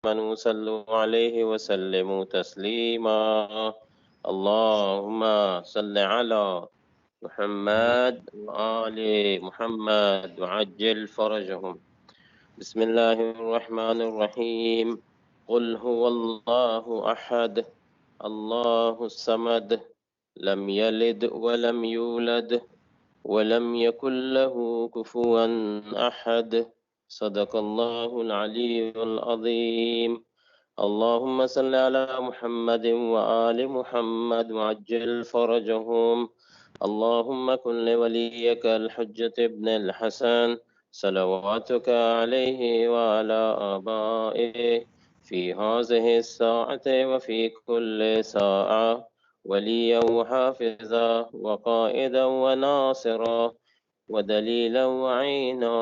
آمنوا صلوا عليه وسلموا تسليما اللهم صل على محمد وآل محمد وعجل فرجهم. بسم الله الرحمن الرحيم. قل هو الله أحد الله الصمد لم يلد ولم يولد ولم يكن له كفوا أحد. صدق الله العلي العظيم. اللهم صل على محمد وآل محمد وعجل فرجهم. اللهم كن لوليك الحجة ابن الحسن صلواتك عليه وعلى آبائه في هذه الساعة وفي كل ساعة وليا وحافظا وقائدا وناصرا ودليلا وعينا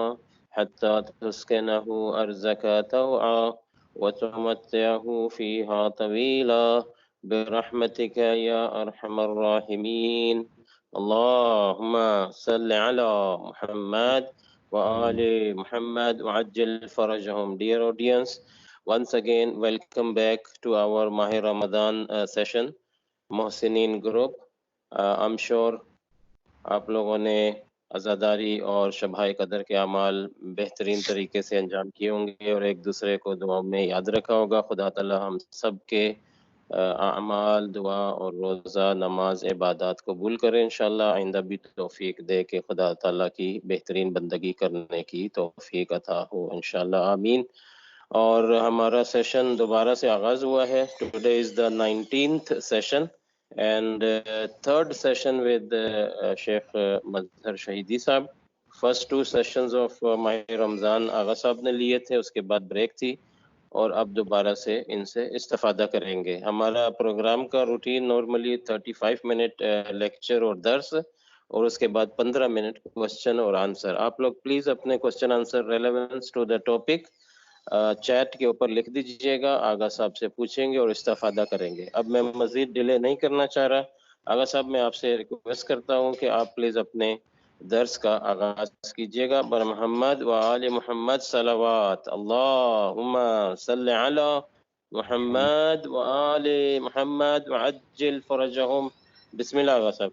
حتى تسكنه أرزك توعا وتمتعه فيها طويلا برحمتك يا أرحم الراحمين. اللهم صل على محمد وآل Muhammad وعجل فرجهم. Dear audience, once again welcome back to our Mahi Ramadan session, Mohsinin group. I'm sure آپ لوگوں نے عزاداری اور شبہ قدر کے اعمال بہترین طریقے سے انجام کیے ہوں گے اور ایک دوسرے کو دعا میں یاد رکھا ہوگا. خدا تعالی ہم سب کے اعمال، دعا اور روزہ، نماز، عبادات قبول کرے انشاءاللہ. آئندہ بھی توفیق دے کہ خدا تعالیٰ کی بہترین بندگی کرنے کی توفیق عطا ہو انشاءاللہ، آمین. اور ہمارا سیشن دوبارہ سے آغاز ہوا ہے. Today is the 19th session and third session with Sheikh Mazhar Shahidi صاحب. First two sessions of ماہ رمضان آغا صاحب نے لیے تھے، اس کے بعد بریک تھی اور اب دوبارہ سے ان سے استفادہ کریں گے. ہمارا پروگرام کا روٹین نارملی 35 منٹ لیکچر اور درس اور اس کے بعد 15 منٹ کوسچن اور آنسر. آپ لوگ پلیز اپنے question answer relevance to the topic chat کے اوپر لکھ دیجئے گا، آغا صاحب سے پوچھیں گے اور استفادہ کریں گے. اب میں مزید ڈیلے نہیں کرنا چاہ رہا. آغا صاحب میں آپ سے ریکویسٹ کرتا ہوں کہ آپ پلیز اپنے درس کا آغاز کیجئے گا. بر محمد و آل محمد صلوات. اللہم صل علی محمد و آل محمد وعجل فرجہم. بسم اللہ آغا صاحب.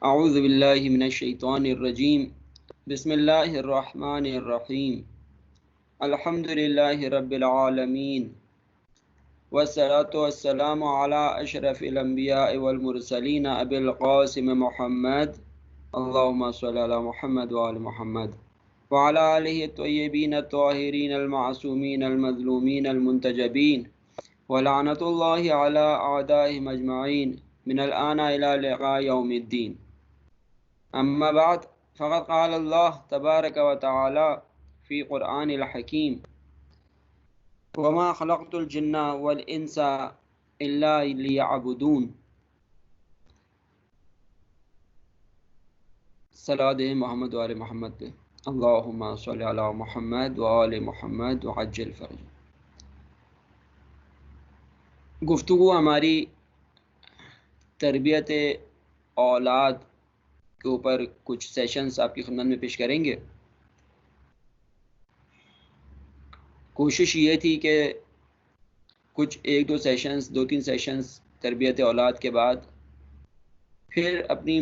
اعوذ باللہ من الشیطان الرجیم. بسم اللہ الرحمن الرحیم. الحمد للہ رب العالمین والصلاة والسلام علی اشرف الانبیاء والمرسلین ابی القاسم محمد. اللہم صلی علی محمد وآل محمد وعلی آلہ الطیبین الطاہرین المعصومین المظلومین المنتجبین ولعنۃ اللہ علی اعدائہم اجمعین من الآن الى لقاء یوم الدین. اما بعد فقد قال اللہ تبارک و تعالی فی قرآن الحکیم وما خلقت الجن والانس الا لیعبدون. صلوات محمد و آل محمد پہ. اللہم صلی علی محمد و آل محمد وعجل فرج. گفتگو ہماری تربیت اولاد کے اوپر کچھ سیشنز آپ کی خدمت میں پیش کریں گے. کوشش یہ تھی کہ کچھ ایک دو سیشنز، دو تین سیشنز تربیت اولاد کے بعد پھر اپنی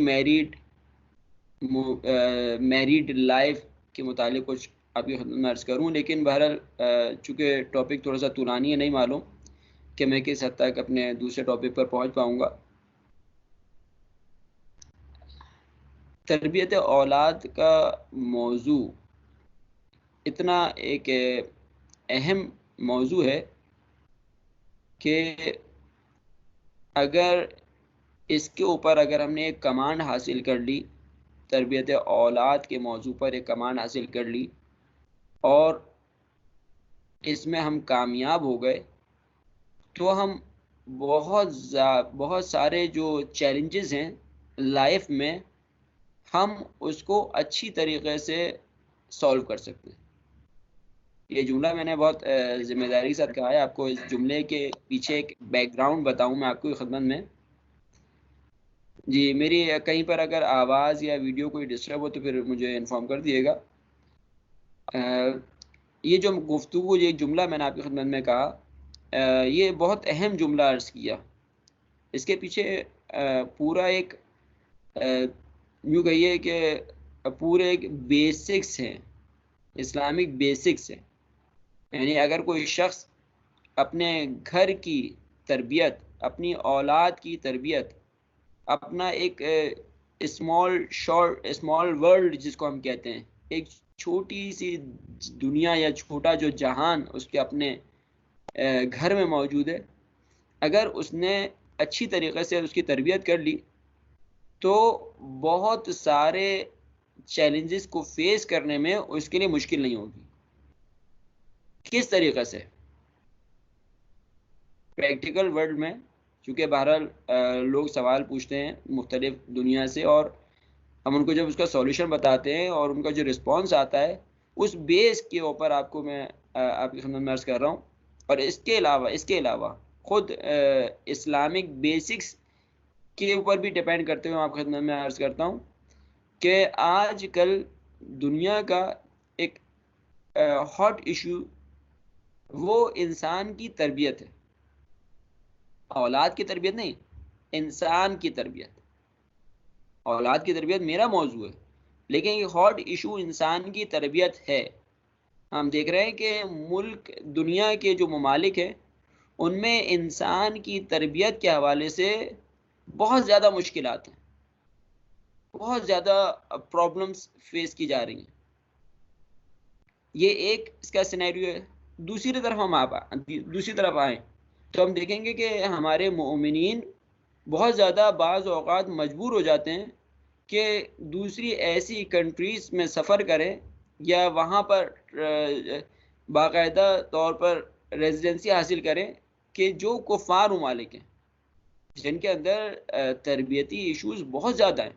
میریڈ لائف کے متعلق کچھ آپ کی خدمت میں عرض کروں. لیکن بہرحال چونکہ ٹاپک تھوڑا سا طولانی ہے، نہیں معلوم کہ میں کس حد تک اپنے دوسرے ٹاپک پر پہنچ پاؤں گا. تربیت اولاد کا موضوع اتنا ایک اہم موضوع ہے کہ اگر اس کے اوپر ہم نے ایک کمانڈ حاصل کر لی، تربیت اولاد کے موضوع پر ایک کمانڈ حاصل کر لی اور اس میں ہم کامیاب ہو گئے تو ہم بہت سارے جو چیلنجز ہیں لائف میں ہم اس کو اچھی طریقے سے سولو کر سکتے ہیں. یہ جملہ میں نے بہت ذمہ داری کے ساتھ کہا ہے. آپ کو اس جملے کے پیچھے ایک بیک گراؤنڈ بتاؤں میں آپ کو خدمت میں. جی میری کہیں پر اگر آواز یا ویڈیو کوئی ڈسٹرب ہو تو پھر مجھے انفارم کر دیے گا. یہ جو گفتگو، یہ جملہ میں نے آپ کی خدمت میں کہا، یہ بہت اہم جملہ عرض کیا. اس کے پیچھے پورا ایک یوں کہیے کہ پورے ایک بیسکس ہیں، اسلامک بیسکس ہیں. یعنی اگر کوئی شخص اپنے گھر کی تربیت، اپنی اولاد کی تربیت، اپنا ایک اسمال ورلڈ جس کو ہم کہتے ہیں، ایک چھوٹی سی دنیا یا چھوٹا جو جہان اس کے اپنے گھر میں موجود ہے، اگر اس نے اچھی طریقے سے اس کی تربیت کر لی تو بہت سارے چیلنجز کو فیس کرنے میں اس کے لیے مشکل نہیں ہوگی. کس طریقے سے؟ پریکٹیکل ورلڈ میں، چونکہ بہرحال لوگ سوال پوچھتے ہیں مختلف دنیا سے، اور ہم ان کو جب اس کا سولوشن بتاتے ہیں اور ان کا جو رسپانس آتا ہے اس بیس کے اوپر آپ کو میں آپ کی خدمت میں عرض کر رہا ہوں. اور اس کے علاوہ خود اسلامک بیسکس کے اوپر بھی ڈیپینڈ کرتے ہوئے آپ کی خدمت میں عرض کرتا ہوں کہ آج کل دنیا کا ایک ہاٹ ایشو وہ انسان کی تربیت ہے. اولاد کی تربیت نہیں، انسان کی تربیت. اولاد کی تربیت میرا موضوع ہے، لیکن یہ ہاٹ ایشو انسان کی تربیت ہے. ہم دیکھ رہے ہیں کہ ملک، دنیا کے جو ممالک ہیں ان میں انسان کی تربیت کے حوالے سے بہت زیادہ مشکلات ہیں، بہت زیادہ پرابلمس فیس کی جا رہی ہیں. یہ ایک اس کا سینیریو ہے. دوسری طرف آئیں تو ہم دیکھیں گے کہ ہمارے مومنین بہت زیادہ بعض اوقات مجبور ہو جاتے ہیں کہ دوسری ایسی کنٹریز میں سفر کریں یا وہاں پر باقاعدہ طور پر ریزیڈنسی حاصل کریں کہ جو کفار ممالک ہیں، جن کے اندر تربیتی ایشوز بہت زیادہ ہیں.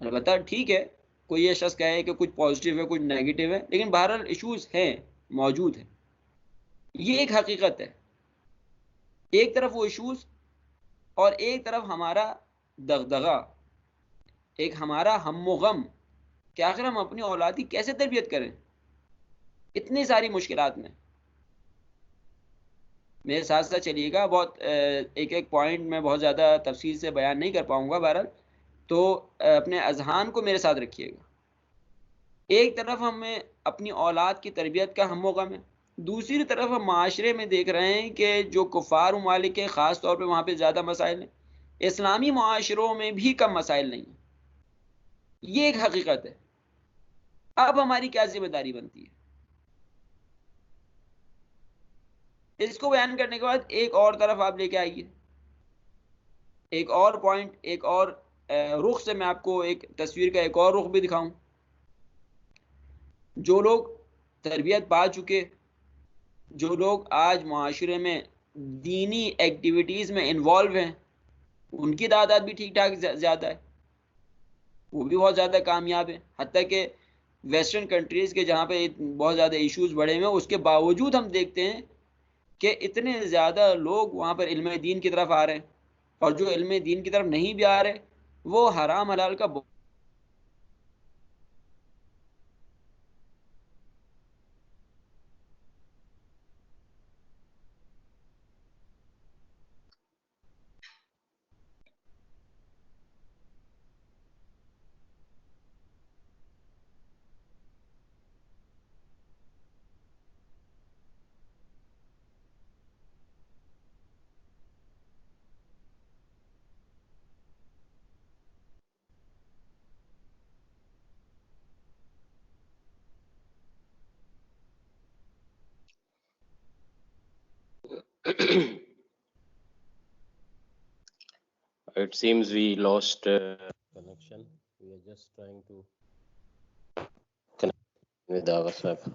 البتہ ٹھیک ہے، کوئی یہ شخص کہے کہ کچھ پازیٹیو ہے کچھ نیگیٹو ہے، لیکن بہرحال ایشوز ہیں، موجود ہیں. یہ ایک حقیقت ہے. ایک طرف وہ ایشوز اور ایک طرف ہمارا دغدغہ، ایک ہمارا ہم و غم کہ آخر ہم اپنی اولاد کی کیسے تربیت کریں اتنی ساری مشکلات میں. میرے ساتھ ساتھ چلیے گا، بہت ایک ایک پوائنٹ میں بہت زیادہ تفصیل سے بیان نہیں کر پاؤں گا بہرحال، تو اپنے اذہان کو میرے ساتھ رکھیے گا. ایک طرف ہمیں اپنی اولاد کی تربیت کا ہم و غم ہے، دوسری طرف ہم معاشرے میں دیکھ رہے ہیں کہ جو کفار ممالک کے خاص طور پہ وہاں پہ زیادہ مسائل ہیں، اسلامی معاشروں میں بھی کم مسائل نہیں ہیں. یہ ایک حقیقت ہے. اب ہماری کیا ذمہ داری بنتی ہے؟ اس کو بیان کرنے کے بعد ایک اور طرف آپ لے کے آئیے، ایک اور پوائنٹ، ایک اور رخ سے میں آپ کو ایک تصویر کا ایک اور رخ بھی دکھاؤں. جو لوگ تربیت پا چکے، جو لوگ آج معاشرے میں دینی ایکٹیویٹیز میں انوالو ہیں، ان کی تعداد بھی ٹھیک ٹھاک زیادہ ہے، وہ بھی بہت زیادہ کامیاب ہیں. حتیٰ کہ ویسٹرن کنٹریز کے جہاں پہ بہت زیادہ ایشوز بڑھے ہوئے ہیں، اس کے باوجود ہم دیکھتے ہیں کہ اتنے زیادہ لوگ وہاں پر علم دین کی طرف آ رہے ہیں، اور جو علم دین کی طرف نہیں بھی آ رہے وہ حرام حلال کا It seems we lost connection. We are just trying to connect with ourselves.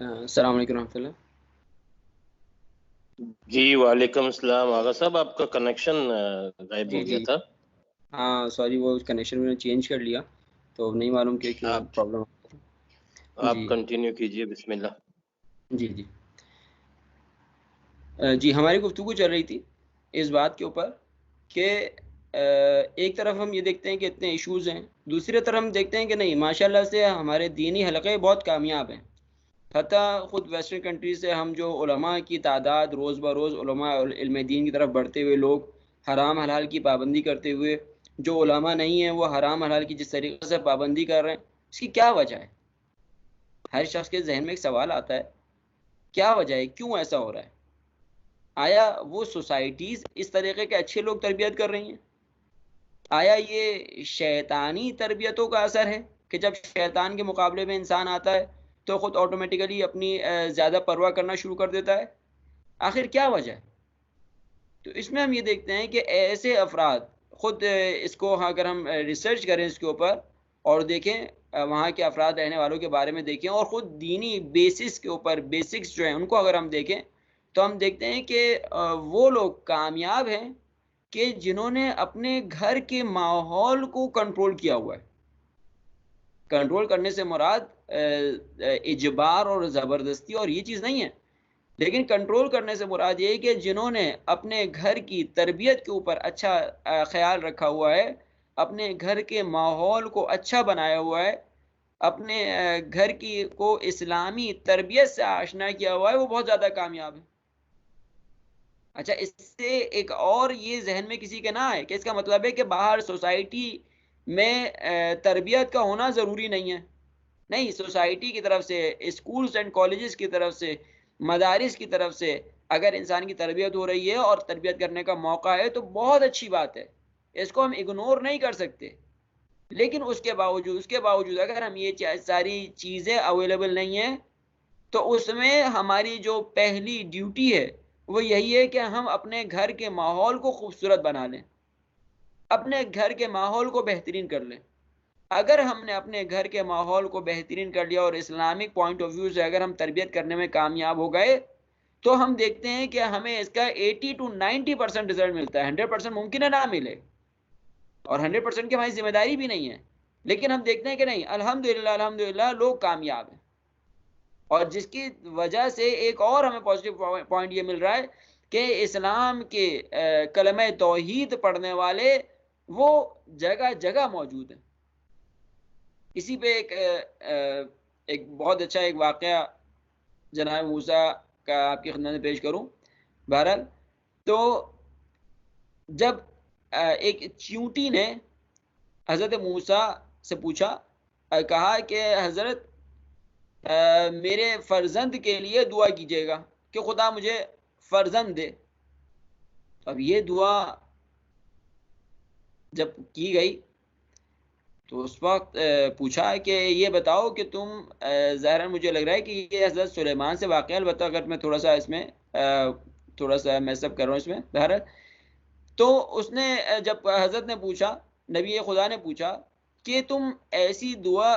السلام علیکم ورحمۃ اللہ. جی وعلیکم السلام. آغا صاحب آپ کا کنیکشن غائب ہو گیا تھا. ہاں سوری، وہ کنیکشن میں نے چینج کر لیا تو نہیں معلوم کہ کیوں پرابلم. آپ کنٹینیو کیجئے. بسم اللہ. جی جی جی ہماری گفتگو چل رہی تھی اس بات کے اوپر کہ ایک طرف ہم یہ دیکھتے ہیں کہ اتنے ایشوز ہیں، دوسری طرف ہم دیکھتے ہیں کہ نہیں ماشاءاللہ سے ہمارے دینی حلقے بہت کامیاب ہیں. حتیٰ خود ویسٹرن کنٹریز سے ہم جو علماء کی تعداد روز بروز علماء علم دین کی طرف بڑھتے ہوئے، لوگ حرام حلال کی پابندی کرتے ہوئے، جو علماء نہیں ہیں وہ حرام حلال کی جس طریقے سے پابندی کر رہے ہیں، اس کی کیا وجہ ہے؟ ہر شخص کے ذہن میں ایک سوال آتا ہے، کیا وجہ ہے، کیوں ایسا ہو رہا ہے؟ آیا وہ سوسائٹیز اس طریقے کے اچھے لوگ تربیت کر رہی ہیں؟ آیا یہ شیطانی تربیتوں کا اثر ہے کہ جب شیطان کے مقابلے میں انسان آتا ہے تو خود آٹومیٹیکلی اپنی زیادہ پرواہ کرنا شروع کر دیتا ہے؟ آخر کیا وجہ ہے؟ تو اس میں ہم یہ دیکھتے ہیں کہ ایسے افراد خود اس کو اگر ہم ریسرچ کریں اس کے اوپر اور دیکھیں وہاں کے افراد رہنے والوں کے بارے میں دیکھیں اور خود دینی بیسس کے اوپر بیسکس جو ہیں ان کو اگر ہم دیکھیں تو ہم دیکھتے ہیں کہ وہ لوگ کامیاب ہیں کہ جنہوں نے اپنے گھر کے ماحول کو کنٹرول کیا ہوا ہے. کنٹرول کرنے سے مراد اجبار اور زبردستی اور یہ چیز نہیں ہے، لیکن کنٹرول کرنے سے مراد یہ ہے کہ جنہوں نے اپنے گھر کی تربیت کے اوپر اچھا خیال رکھا ہوا ہے، اپنے گھر کے ماحول کو اچھا بنایا ہوا ہے، اپنے گھر کی کو اسلامی تربیت سے آشنا کیا ہوا ہے، وہ بہت زیادہ کامیاب ہے. اچھا اس سے ایک اور یہ ذہن میں کسی کے نہ آئے کہ اس کا مطلب ہے کہ باہر سوسائٹی میں تربیت کا ہونا ضروری نہیں ہے. نہیں، سوسائٹی کی طرف سے، اسکولز اینڈ کالجز کی طرف سے، مدارس کی طرف سے اگر انسان کی تربیت ہو رہی ہے اور تربیت کرنے کا موقع ہے تو بہت اچھی بات ہے، اس کو ہم اگنور نہیں کر سکتے. لیکن اس کے باوجود اگر ہم یہ ساری چیزیں اویلیبل نہیں ہیں تو اس میں ہماری جو پہلی ڈیوٹی ہے وہ یہی ہے کہ ہم اپنے گھر کے ماحول کو خوبصورت بنا لیں، اپنے گھر کے ماحول کو بہترین کر لیں. اگر ہم نے اپنے گھر کے ماحول کو بہترین کر لیا اور اسلامک پوائنٹ آف ویو سے اگر ہم تربیت کرنے میں کامیاب ہو گئے تو ہم دیکھتے ہیں کہ ہمیں اس کا 80 to 90% رزلٹ ملتا ہے. 100% ممکن ہے نہ ملے اور 100% کی ہماری ذمہ داری بھی نہیں ہے، لیکن ہم دیکھتے ہیں کہ نہیں الحمدللہ لوگ کامیاب ہیں. اور جس کی وجہ سے ایک اور ہمیں پازیٹیو پوائنٹ یہ مل رہا ہے کہ اسلام کے کلمہ توحید پڑھنے والے وہ جگہ جگہ موجود ہیں. اسی پہ ایک بہت اچھا ایک واقعہ جناب موسیٰ کا آپ کی خدمت میں پیش کروں. بہرحال تو جب ایک چیونٹی نے حضرت موسیٰ سے پوچھا، کہا کہ حضرت میرے فرزند کے لیے دعا کیجیے گا کہ خدا مجھے فرزند دے. اب یہ دعا جب کی گئی تو اس وقت پوچھا کہ یہ بتاؤ کہ تم ظاہراً مجھے لگ رہا ہے کہ یہ حضرت سلیمان سے واقعہ، البتہ اگر میں تھوڑا سا اس میں تھوڑا سا میس اپ کر رہا ہوں اس میں بہرحال. تو اس نے جب حضرت نے پوچھا، نبی خدا نے پوچھا کہ تم ایسی دعا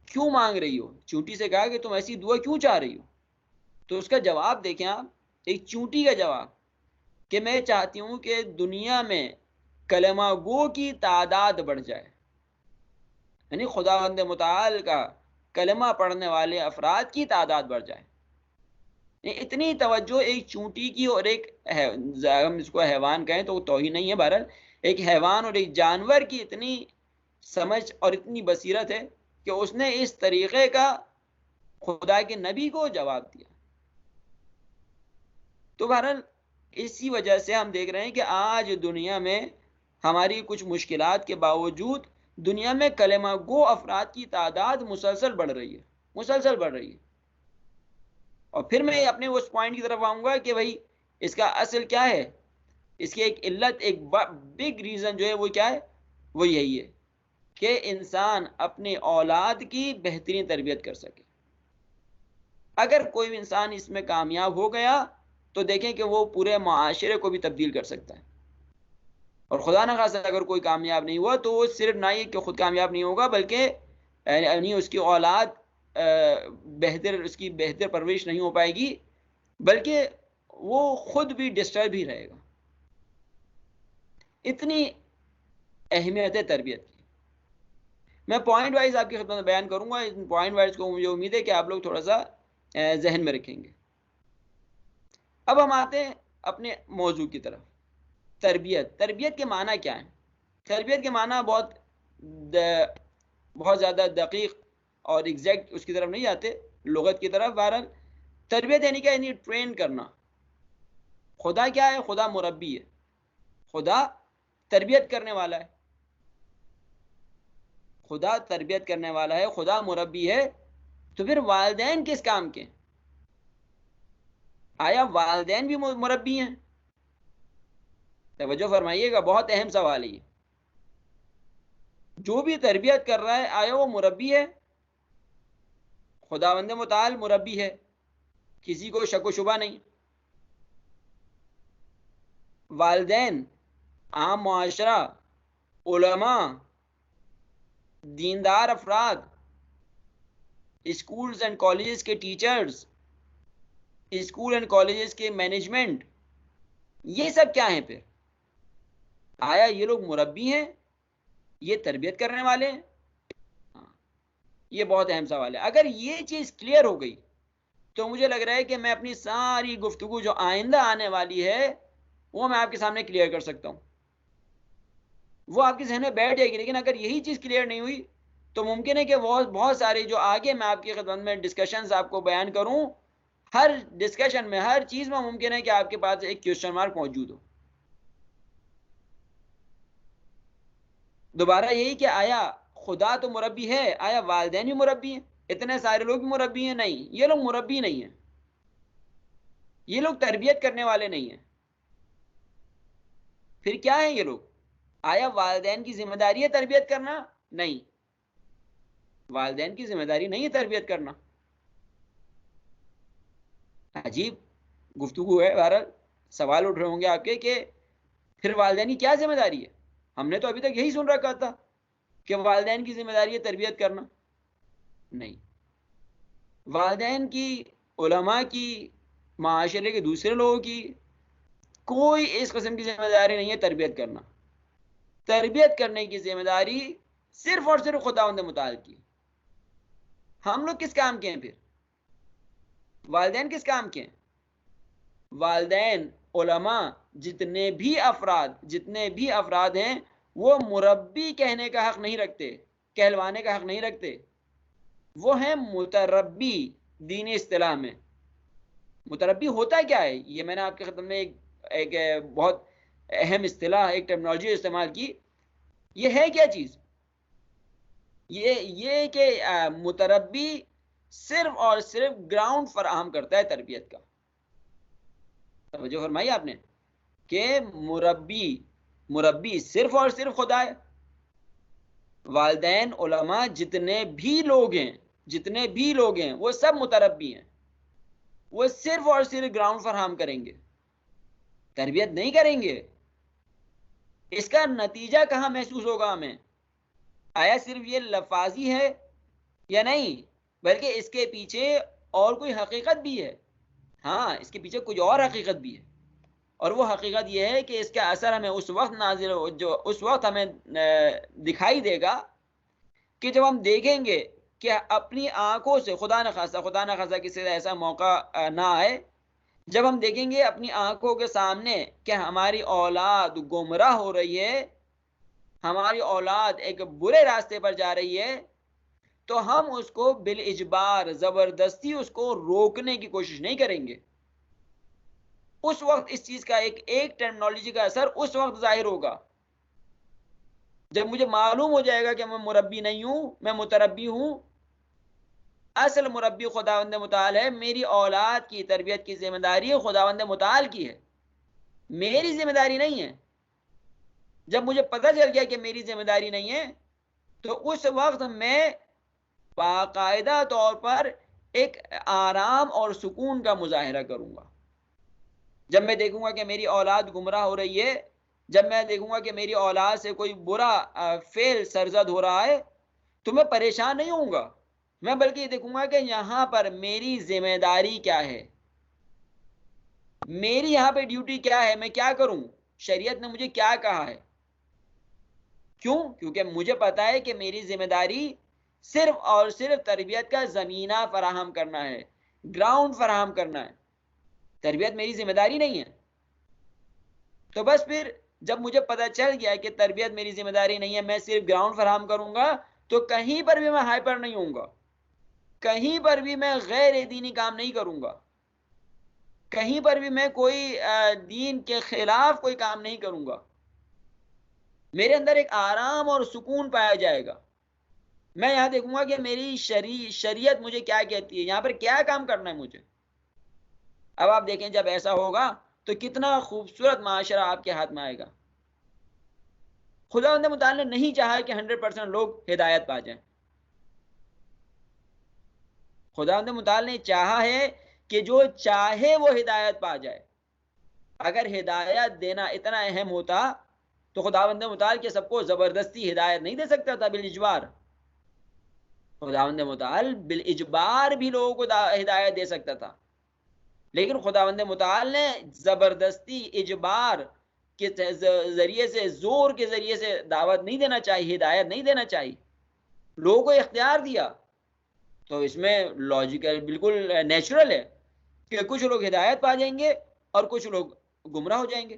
کیوں مانگ رہی ہو، چونٹی سے کہا کہ تم ایسی دعا کیوں چاہ رہی ہو؟ تو اس کا جواب دیکھیں آپ، ایک چونٹی کا جواب کہ میں چاہتی ہوں کہ دنیا میں کلمہ گو کی تعداد بڑھ جائے، یعنی خداوند متعال کا کلمہ پڑھنے والے افراد کی تعداد بڑھ جائے. اتنی توجہ ایک چونٹی کی اور ایک ہم اس کو حیوان کہیں تو توہین نہیں ہے، بہرحال ایک حیوان اور ایک جانور کی اتنی سمجھ اور اتنی بصیرت ہے کہ اس نے اس طریقے کا خدا کے نبی کو جواب دیا. تو بہرحال اسی وجہ سے ہم دیکھ رہے ہیں کہ آج دنیا میں ہماری کچھ مشکلات کے باوجود دنیا میں کلمہ گو افراد کی تعداد مسلسل بڑھ رہی ہے. اور پھر میں اپنے اس پوائنٹ کی طرف آؤں گا کہ بھائی اس کا اصل کیا ہے، اس کی ایک علت، ایک بگ ریزن جو ہے وہ کیا ہے، وہ یہی ہے کہ انسان اپنے اولاد کی بہترین تربیت کر سکے. اگر کوئی بھی انسان اس میں کامیاب ہو گیا تو دیکھیں کہ وہ پورے معاشرے کو بھی تبدیل کر سکتا ہے. اور خدا نخواستہ اگر کوئی کامیاب نہیں ہوا تو وہ صرف نہ ہی کہ خود کامیاب نہیں ہوگا بلکہ یعنی اس کی اولاد بہتر اس کی بہتر پرورش نہیں ہو پائے گی، بلکہ وہ خود بھی ڈسٹرب ہی رہے گا۔ اتنی اہمیت ہے تربیت کی۔ میں پوائنٹ وائز آپ کی خدمت میں بیان کروں گا، ان پوائنٹ وائز کو مجھے امید ہے کہ آپ لوگ تھوڑا سا ذہن میں رکھیں گے۔ اب ہم آتے ہیں اپنے موضوع کی طرف۔ تربیت، تربیت کے معنی کیا ہیں؟ تربیت کے معنی بہت زیادہ دقیق اور ایگزیکٹ اس کی طرف نہیں آتے، لغت کی طرف۔ بہرحال تربیت یعنی کیا؟ یعنی ٹرین کرنا۔ خدا کیا ہے؟ خدا مربی ہے، خدا تربیت کرنے والا ہے، خدا تربیت کرنے والا ہے، خدا مربی ہے۔ تو پھر والدین کس کام کے؟ آیا والدین بھی مربی ہیں؟ توجہ فرمائیے گا، بہت اہم سوال ہے یہ۔ جو بھی تربیت کر رہا ہے آیا وہ مربی ہے؟ خداوند متعال مربی ہے، کسی کو شک و شبہ نہیں۔ والدین، عام معاشرہ، علماء، دیندار افراد، اسکولز اینڈ کالجز کے ٹیچرز، اسکول اینڈ کالجز کے مینجمنٹ، یہ سب کیا ہیں پھر؟ آیا یہ لوگ مربی ہیں؟ یہ تربیت کرنے والے ہیں؟ یہ بہت اہم سوال ہے۔ اگر یہ چیز کلیئر ہو گئی تو مجھے لگ رہا ہے کہ میں اپنی ساری گفتگو جو آئندہ آنے والی ہے وہ میں آپ کے سامنے کلیئر کر سکتا ہوں، وہ آپ کے ذہن میں بیٹھ جائے گی۔ لیکن اگر یہی چیز کلیئر نہیں ہوئی تو ممکن ہے کہ بہت سارے جو آگے میں آپ کی خدمت میں ڈسکشنز آپ کو بیان کروں، ہر ڈسکشن میں، ہر چیز میں ممکن ہے کہ آپ کے پاس ایک کوسچن مارک موجود ہو۔ دوبارہ یہی کہ آیا خدا تو مربی ہے، آیا والدین بھی مربی ہیں؟ اتنے سارے لوگ بھی مربی ہیں؟ نہیں، یہ لوگ مربی نہیں ہیں، یہ لوگ تربیت کرنے والے نہیں ہیں۔ پھر کیا ہیں یہ لوگ؟ آیا والدین کی ذمہ داری ہے تربیت کرنا؟ نہیں، والدین کی ذمہ داری نہیں ہے تربیت کرنا۔ عجیب گفتگو ہے۔ بہرحال سوال اٹھ رہے ہوں گے آپ کے کہ پھر والدین کی کیا ذمہ داری ہے؟ ہم نے تو ابھی تک یہی سن رکھا تھا کہ والدین کی ذمہ داری ہے تربیت کرنا۔ نہیں، والدین کی، علماء کی، معاشرے کے دوسرے لوگوں کی کوئی اس قسم کی ذمہ داری نہیں ہے تربیت کرنا۔ تربیت کرنے کی ذمہ داری صرف اور صرف خداوند متعال کی۔ ہم لوگ کس کام کے ہیں پھر؟ والدین کس کام کے ہیں؟ والدین، علماء، جتنے بھی افراد ہیں وہ مربی کہنے کا حق نہیں رکھتے، کہلوانے کا حق نہیں رکھتے، وہ ہیں متربی۔ دین اصطلاح میں متربی ہوتا کیا ہے؟ یہ میں نے آپ کے خدمت میں ایک بہت اہم اصطلاح، ایک ٹرمنالوجی استعمال کی۔ یہ ہے کیا چیز؟ یہ کہ متربی صرف اور صرف گراؤنڈ فراہم کرتا ہے تربیت کا۔ توجہ فرمائی آپ نے کہ مربی صرف اور صرف خدا ہے۔ والدین، علماء، جتنے بھی لوگ ہیں وہ سب متربی ہیں، وہ صرف اور صرف گراؤنڈ فراہم کریں گے، تربیت نہیں کریں گے۔ اس کا نتیجہ کہاں محسوس ہوگا ہمیں؟ آیا صرف یہ لفاظی ہے یا نہیں، بلکہ اس کے پیچھے اور کوئی حقیقت بھی ہے۔ ہاں، اس کے پیچھے کچھ اور حقیقت بھی ہے، اور وہ حقیقت یہ ہے کہ اس کا اثر ہمیں اس وقت ہمیں دکھائی دے گا کہ جب ہم دیکھیں گے کہ اپنی آنکھوں سے، خدا نخواستہ کسی سے ایسا موقع نہ آئے، جب ہم دیکھیں گے اپنی آنکھوں کے سامنے کہ ہماری اولاد گمراہ ہو رہی ہے، ہماری اولاد ایک برے راستے پر جا رہی ہے، تو ہم اس کو بالاجبار، زبردستی اس کو روکنے کی کوشش نہیں کریں گے۔ اس وقت اس چیز کا ایک ٹرمنالوجی کا اثر اس وقت ظاہر ہوگا جب مجھے معلوم ہو جائے گا کہ میں مربی نہیں ہوں، میں متربی ہوں۔ اصل مربی خداوند متعال ہے، میری اولاد کی تربیت کی ذمہ داری خداوند متعال کی ہے، میری ذمہ داری نہیں ہے۔ جب مجھے پتہ چل گیا کہ میری ذمہ داری نہیں ہے تو اس وقت میں باقاعدہ طور پر ایک آرام اور سکون کا مظاہرہ کروں گا۔ جب میں دیکھوں گا کہ میری اولاد گمراہ ہو رہی ہے، جب میں دیکھوں گا کہ میری اولاد سے کوئی برا فعل سرزد ہو رہا ہے، تو میں پریشان نہیں ہوں گا، میں بلکہ یہ دیکھوں گا کہ یہاں پر میری ذمہ داری کیا ہے، میری یہاں پہ ڈیوٹی کیا ہے، میں کیا کروں، شریعت نے مجھے کیا کہا ہے۔ کیوں؟ کیونکہ مجھے پتا ہے کہ میری ذمہ داری صرف اور صرف تربیت کا زمینہ فراہم کرنا ہے، گراؤنڈ فراہم کرنا ہے، تربیت میری ذمہ داری نہیں ہے۔ تو بس پھر جب مجھے پتا چل گیا کہ تربیت میری ذمہ داری نہیں ہے، میں صرف گراؤنڈ فراہم کروں گا، تو کہیں پر بھی میں ہائپر نہیں ہوں گا، کہیں پر بھی میں غیر دینی کام نہیں کروں گا، کہیں پر بھی میں کوئی دین کے خلاف کوئی کام نہیں کروں گا، میرے اندر ایک آرام اور سکون پایا جائے گا۔ میں یہاں دیکھوں گا کہ میری شریعت مجھے کیا کہتی ہے، یہاں پر کیا کام کرنا ہے مجھے۔ اب آپ دیکھیں جب ایسا ہوگا تو کتنا خوبصورت معاشرہ آپ کے ہاتھ میں آئے گا۔ خداوند متعال نے نہیں چاہا کہ 100% لوگ ہدایت پا جائیں، خداوند متعال نے چاہا ہے کہ جو چاہے وہ ہدایت پا جائے۔ اگر ہدایت دینا اتنا اہم ہوتا تو خداوند متعال کے سب کو زبردستی ہدایت نہیں دے سکتا تھا بالاجبار، خداوند متعال بالاجبار بھی لوگوں کو ہدایت دے سکتا تھا، لیکن خداوند متعال نے زبردستی اجبار کے ذریعے سے، زور کے ذریعے سے دعوت نہیں دینا چاہیے، ہدایت نہیں دینا چاہیے، لوگوں کو اختیار دیا۔ تو اس میں لاجیکل بالکل نیچرل ہے کہ کچھ لوگ ہدایت پا جائیں گے اور کچھ لوگ گمراہ ہو جائیں گے۔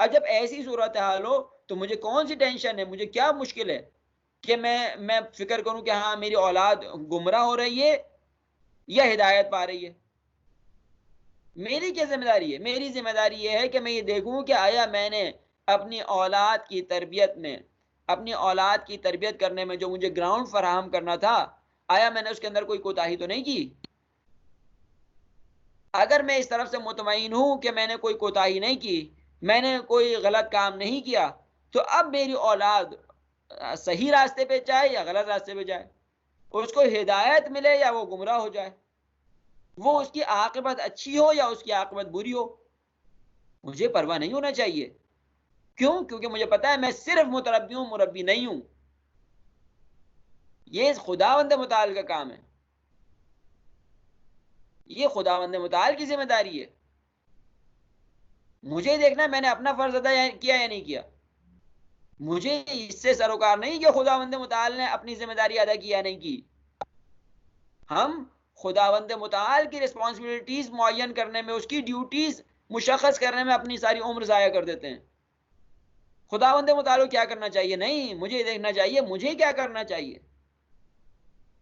اب جب ایسی صورتحال ہو تو مجھے کون سی ٹینشن ہے، مجھے کیا مشکل ہے کہ میں فکر کروں کہ ہاں میری اولاد گمراہ ہو رہی ہے یا ہدایت پا رہی ہے۔ میری کیا ذمہ داری ہے؟ میری ذمہ داری یہ ہے کہ میں یہ دیکھوں کہ آیا میں نے اپنی اولاد کی تربیت میں، اپنی اولاد کی تربیت کرنے میں جو مجھے گراؤنڈ فراہم کرنا تھا، آیا میں نے اس کے اندر کوئی کوتاہی تو نہیں کی؟ اگر میں اس طرف سے مطمئن ہوں کہ میں نے کوئی کوتاہی نہیں کی، میں نے کوئی غلط کام نہیں کیا، تو اب میری اولاد صحیح راستے پہ جائے یا غلط راستے پہ جائے، اس کو ہدایت ملے یا وہ گمراہ ہو جائے، وہ اس کی عاقبت اچھی ہو یا اس کی عاقبت بری ہو، مجھے پرواہ نہیں ہونا چاہیے۔ کیوں؟ کیونکہ مجھے پتا ہے میں صرف متربی ہوں، مربی نہیں ہوں۔ یہ خداوند متعال کا کام ہے، یہ خداوند متعال کی ذمہ داری ہے۔ مجھے دیکھنا میں نے اپنا فرض ادا کیا یا نہیں کیا، مجھے اس سے سروکار نہیں کہ خداوند متعال نے اپنی ذمہ داری ادا کی یا نہیں کی۔ ہم خداوند متعال کی رسپانسبلٹیز معین کرنے میں، اس کی ڈیوٹیز مشخص کرنے میں اپنی ساری عمر ضائع کر دیتے ہیں۔ خداوند متعال کیا کرنا چاہیے؟ نہیں، مجھے دیکھنا چاہیے مجھے کیا کرنا چاہیے۔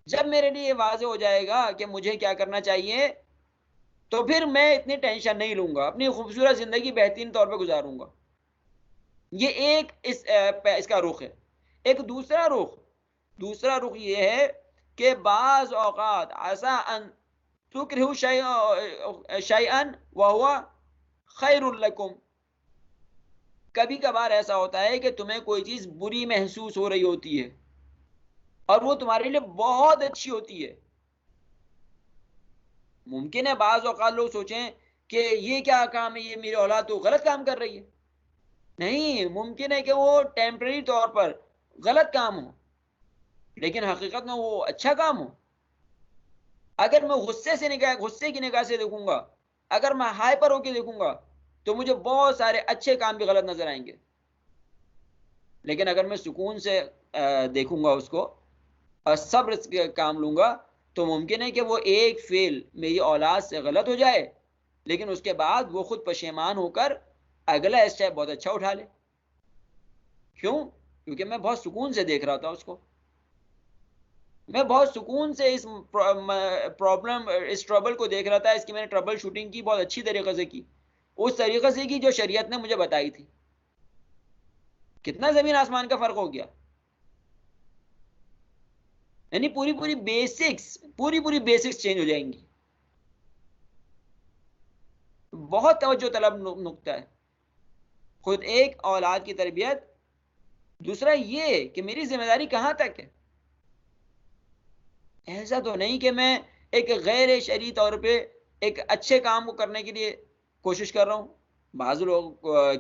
جب میرے لیے واضح ہو جائے گا کہ مجھے کیا کرنا چاہیے تو پھر میں اتنی ٹینشن نہیں لوں گا، اپنی خوبصورت زندگی بہترین طور پہ گزاروں گا۔ یہ ایک اس کا رخ ہے۔ ایک دوسرا رخ یہ ہے کہ بعض اوقات عسیٰ ان تکرہوا شیئا وہو خیر لکم، کبھی کبھار ایسا ہوتا ہے کہ تمہیں کوئی چیز بری محسوس ہو رہی ہوتی ہے اور وہ تمہارے لیے بہت اچھی ہوتی ہے۔ ممکن ہے بعض اوقات لوگ سوچیں کہ یہ کیا کام ہے، یہ میری اولاد تو غلط کام کر رہی ہے۔ نہیں، ممکن ہے کہ وہ ٹیمپرری طور پر غلط کام ہو لیکن حقیقت میں وہ اچھا کام ہو۔ اگر میں غصے کی نگاہ سے دیکھوں گا، اگر میں ہائپر ہو کے دیکھوں گا تو مجھے بہت سارے اچھے کام بھی غلط نظر آئیں گے، لیکن اگر میں سکون سے دیکھوں گا اس کو اور صبر سے کام لوں گا تو ممکن ہے کہ وہ ایک فعل میری اولاد سے غلط ہو جائے لیکن اس کے بعد وہ خود پشیمان ہو کر اگلا اسٹیپ بہت اچھا اٹھا لے۔ کیوں؟ کیونکہ میں بہت سکون سے دیکھ رہا تھا اس کو، میں بہت سکون سے اس پرابلم، اس ٹربل کو دیکھ رہا تھا، اس کی میں نے ٹربل شوٹنگ کی، بہت اچھی طریقے سے کی، اس طریقے سے کی جو شریعت نے مجھے بتائی تھی۔ کتنا زمین آسمان کا فرق ہو گیا۔ یعنی پوری بیسکس چینج ہو جائیں گی۔ بہت توجہ طلب نقطہ ہے، خود ایک اولاد کی تربیت، دوسرا یہ کہ میری ذمہ داری کہاں تک ہے۔ ایسا تو نہیں کہ میں ایک غیر شرعی طور پہ ایک اچھے کام کو کرنے کے لیے کوشش کر رہا ہوں۔ بعض لوگ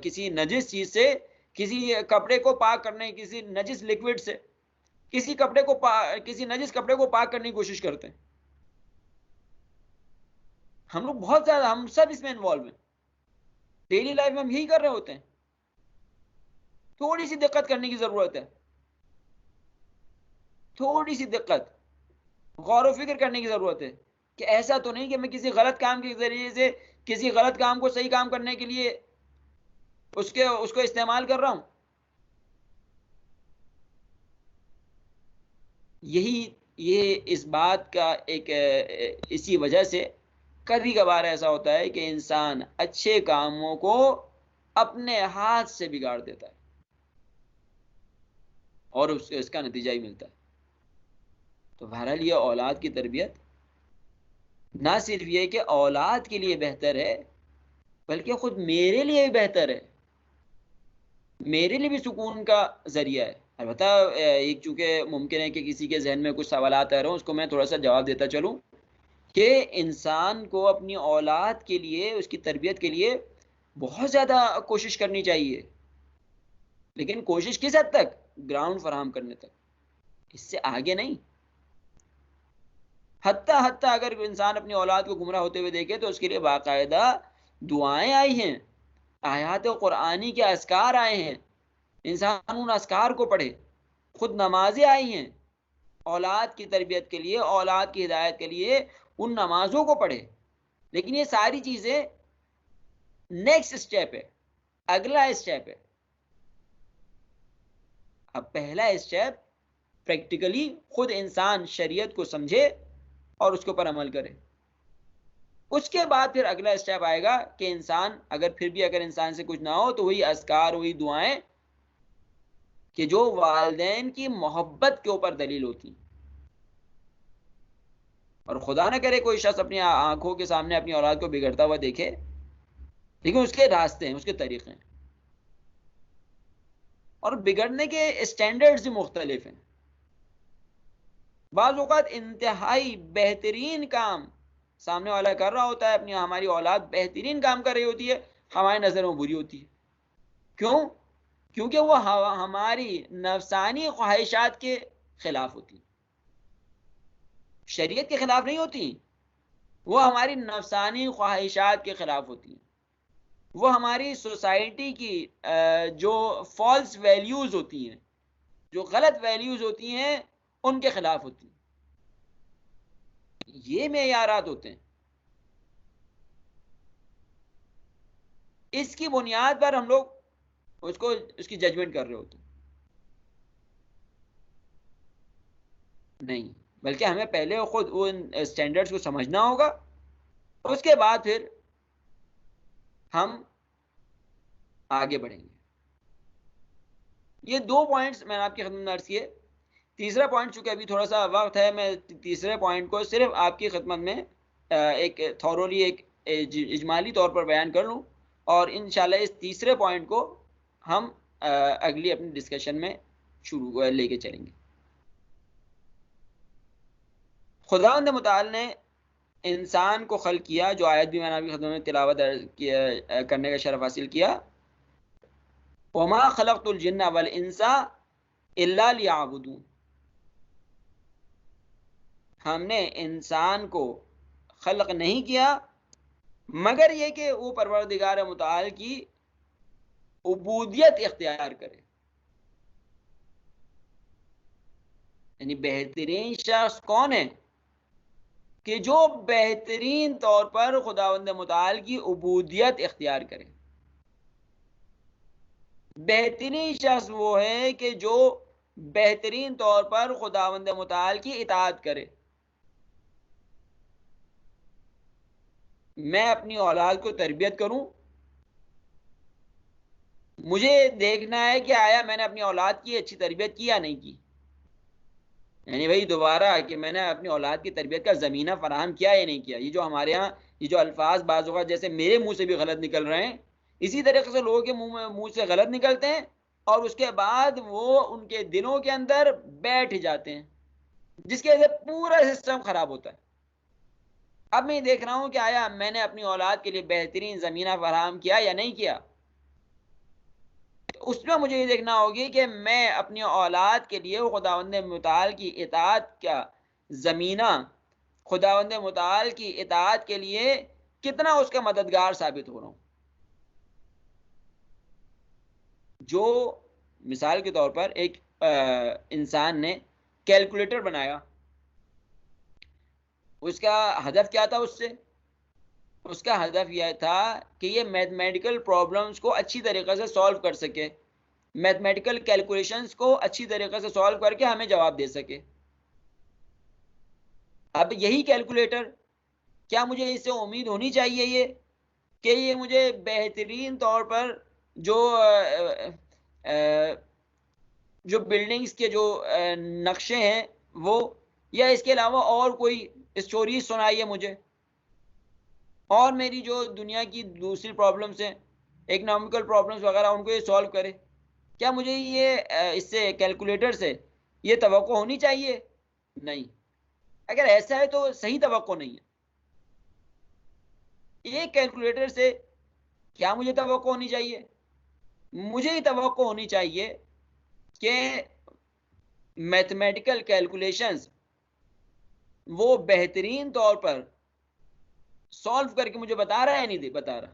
کسی نجس چیز سے، کسی کپڑے کو پاک کرنے، کسی نجس لکوڈ سے، کسی نجس کپڑے کو پاک کرنے کی کوشش کرتے ہیں. ہم لوگ بہت زیادہ، ہم سب اس میں انوالو ہیں. ڈیلی لائف میں ہم یہی کر رہے ہوتے ہیں. تھوڑی سی دقت کرنے کی ضرورت ہے، تھوڑی سی دقت، غور و فکر کرنے کی ضرورت ہے کہ ایسا تو نہیں کہ میں کسی غلط کام کے ذریعے سے کسی غلط کام کو صحیح کام کرنے کے لیے اس کو استعمال کر رہا ہوں. یہ اس بات کا ایک اسی وجہ سے کبھی کبھار ایسا ہوتا ہے کہ انسان اچھے کاموں کو اپنے ہاتھ سے بگاڑ دیتا ہے اور اس کا نتیجہ ہی ملتا ہے. تو بہرحال یہ اولاد کی تربیت نہ صرف یہ کہ اولاد کے لیے بہتر ہے، بلکہ خود میرے لیے بھی بہتر ہے، میرے لیے بھی سکون کا ذریعہ ہے. البتہ ایک چونکہ ممکن ہے کہ کسی کے ذہن میں کچھ سوالات آ رہے ہوں، اس کو میں تھوڑا سا جواب دیتا چلوں کہ انسان کو اپنی اولاد کے لیے، اس کی تربیت کے لیے بہت زیادہ کوشش کرنی چاہیے، لیکن کوشش کس حد تک؟ گراؤنڈ فراہم کرنے تک، اس سے آگے نہیں. حتیٰ اگر انسان اپنی اولاد کو گمراہ ہوتے ہوئے دیکھے تو اس کے لیے باقاعدہ دعائیں آئی ہیں، آیات قرآنی کے اذکار آئے ہیں، انسان ان اذکار کو پڑھے. خود نمازیں آئی ہیں اولاد کی تربیت کے لیے، اولاد کی ہدایت کے لیے، ان نمازوں کو پڑھے. لیکن یہ ساری چیزیں نیکسٹ اسٹیپ ہے، اگلا اسٹیپ ہے. اب پہلا اسٹیپ پریکٹیکلی خود انسان شریعت کو سمجھے اور اس کے اوپر عمل کرے. اس کے بعد پھر اگلا اسٹیپ آئے گا کہ انسان اگر انسان سے کچھ نہ ہو تو وہی اذکار، وہی دعائیں کہ جو والدین کی محبت کے اوپر دلیل ہوتی. اور خدا نہ کرے کوئی شخص اپنی آنکھوں کے سامنے اپنی اولاد کو بگڑتا ہوا دیکھے، لیکن اس کے راستے ہیں، اس کے طریقے ہیں، اور بگڑنے کے اسٹینڈرڈز بھی مختلف ہیں. بعض اوقات انتہائی بہترین کام سامنے والا کر رہا ہوتا ہے، ہماری اولاد بہترین کام کر رہی ہوتی ہے، ہماری نظروں میں بری ہوتی ہے. کیوں؟ کیونکہ وہ ہماری نفسانی خواہشات کے خلاف ہوتی، شریعت کے خلاف نہیں ہوتی، وہ ہماری نفسانی خواہشات کے خلاف ہوتی ہیں، وہ ہماری سوسائٹی کی جو فالس ویلیوز ہوتی ہیں، جو غلط ویلیوز ہوتی ہیں، ان کے خلاف ہوتی ہیں. یہ معیارات ہوتے ہیں. اس کی بنیاد پر ہم لوگ اس کی ججمنٹ کر رہے ہوتے ہیں. نہیں، بلکہ ہمیں پہلے خود ان اسٹینڈرڈز کو سمجھنا ہوگا، اس کے بعد پھر ہم آگے بڑھیں گے. یہ 2 پوائنٹس میں نے آپ کی خدمت میں عرض کیے. تیسرا پوائنٹ، چونکہ ابھی تھوڑا سا وقت ہے، میں تیسرے پوائنٹ کو صرف آپ کی خدمت میں ایک تھورولی، ایک اجمالی طور پر بیان کر لوں، اور انشاءاللہ اس تیسرے پوائنٹ کو ہم اگلی اپنی ڈسکشن میں لے کے چلیں گے. خداوند متعال نے انسان کو خلق کیا، جو آیت بھی میں نے آپ کی خدمت میں تلاوت کرنے کا شرف حاصل کیا، وما خلقت الجن والانس الا لیعبدون. ہم نے انسان کو خلق نہیں کیا مگر یہ کہ وہ پروردگار متعال کی عبودیت اختیار کرے. یعنی بہترین شخص کون ہے؟ کہ جو بہترین طور پر خداوند متعال کی عبودیت اختیار کرے. بہترین شخص وہ ہے کہ جو بہترین طور پر خداوند متعال کی اطاعت کرے. میں اپنی اولاد کو تربیت کروں، مجھے دیکھنا ہے کہ آیا میں نے اپنی اولاد کی اچھی تربیت کی یا نہیں کی. یعنی وہی دوبارہ کہ میں نے اپنی اولاد کی تربیت کا زمینہ فراہم کیا یا نہیں کیا. یہ جو ہمارے ہاں یہ جو الفاظ بعض اوقات جیسے میرے منہ سے بھی غلط نکل رہے ہیں، اسی طریقے سے لوگوں کے منہ سے غلط نکلتے ہیں، اور اس کے بعد وہ ان کے دلوں کے اندر بیٹھ جاتے ہیں، جس کی وجہ سے پورا سسٹم خراب ہوتا ہے. اب میں دیکھ رہا ہوں کہ آیا میں نے اپنی اولاد کے لیے بہترین زمینہ فراہم کیا یا نہیں کیا. اس میں مجھے یہ دیکھنا ہوگی کہ میں اپنی اولاد کے لیے خداوند متعال کی اطاعت کا زمینہ، خداوند متعال کی اطاعت کے لیے کتنا اس کا مددگار ثابت ہو رہا ہوں. جو مثال کے طور پر ایک انسان نے کیلکولیٹر بنایا، اس کا ہدف کیا تھا؟ اس کا ہدف یہ تھا کہ یہ میتھمیٹیکل پرابلمس کو اچھی طریقے سے سالو کر سکے، میتھمیٹیکل کیلکولیشنز کو اچھی طریقے سے سالو کر کے ہمیں جواب دے سکے. اب یہی کیلکولیٹر، کیا مجھے اس سے امید ہونی چاہیے یہ کہ یہ مجھے بہترین طور پر جو بلڈنگز کے جو نقشے ہیں وہ، یا اس کے علاوہ اور کوئی اسٹوریز سنائیے مجھے، اور میری جو دنیا کی دوسری پرابلمس ہیں، اکنامیکل پرابلمس وغیرہ، ان کو یہ سالو کرے. کیا مجھے یہ اس سے کیلکولیٹر سے یہ توقع ہونی چاہیے؟ نہیں. اگر ایسا ہے تو صحیح توقع نہیں ہے. ایک کیلکولیٹر سے کیا مجھے توقع ہونی چاہیے؟ مجھے یہ توقع ہونی چاہیے کہ میتھمیٹیکل کیلکولیشنز وہ بہترین طور پر سالو کر کے مجھے بتا رہا ہے یا نہیں بتا رہا.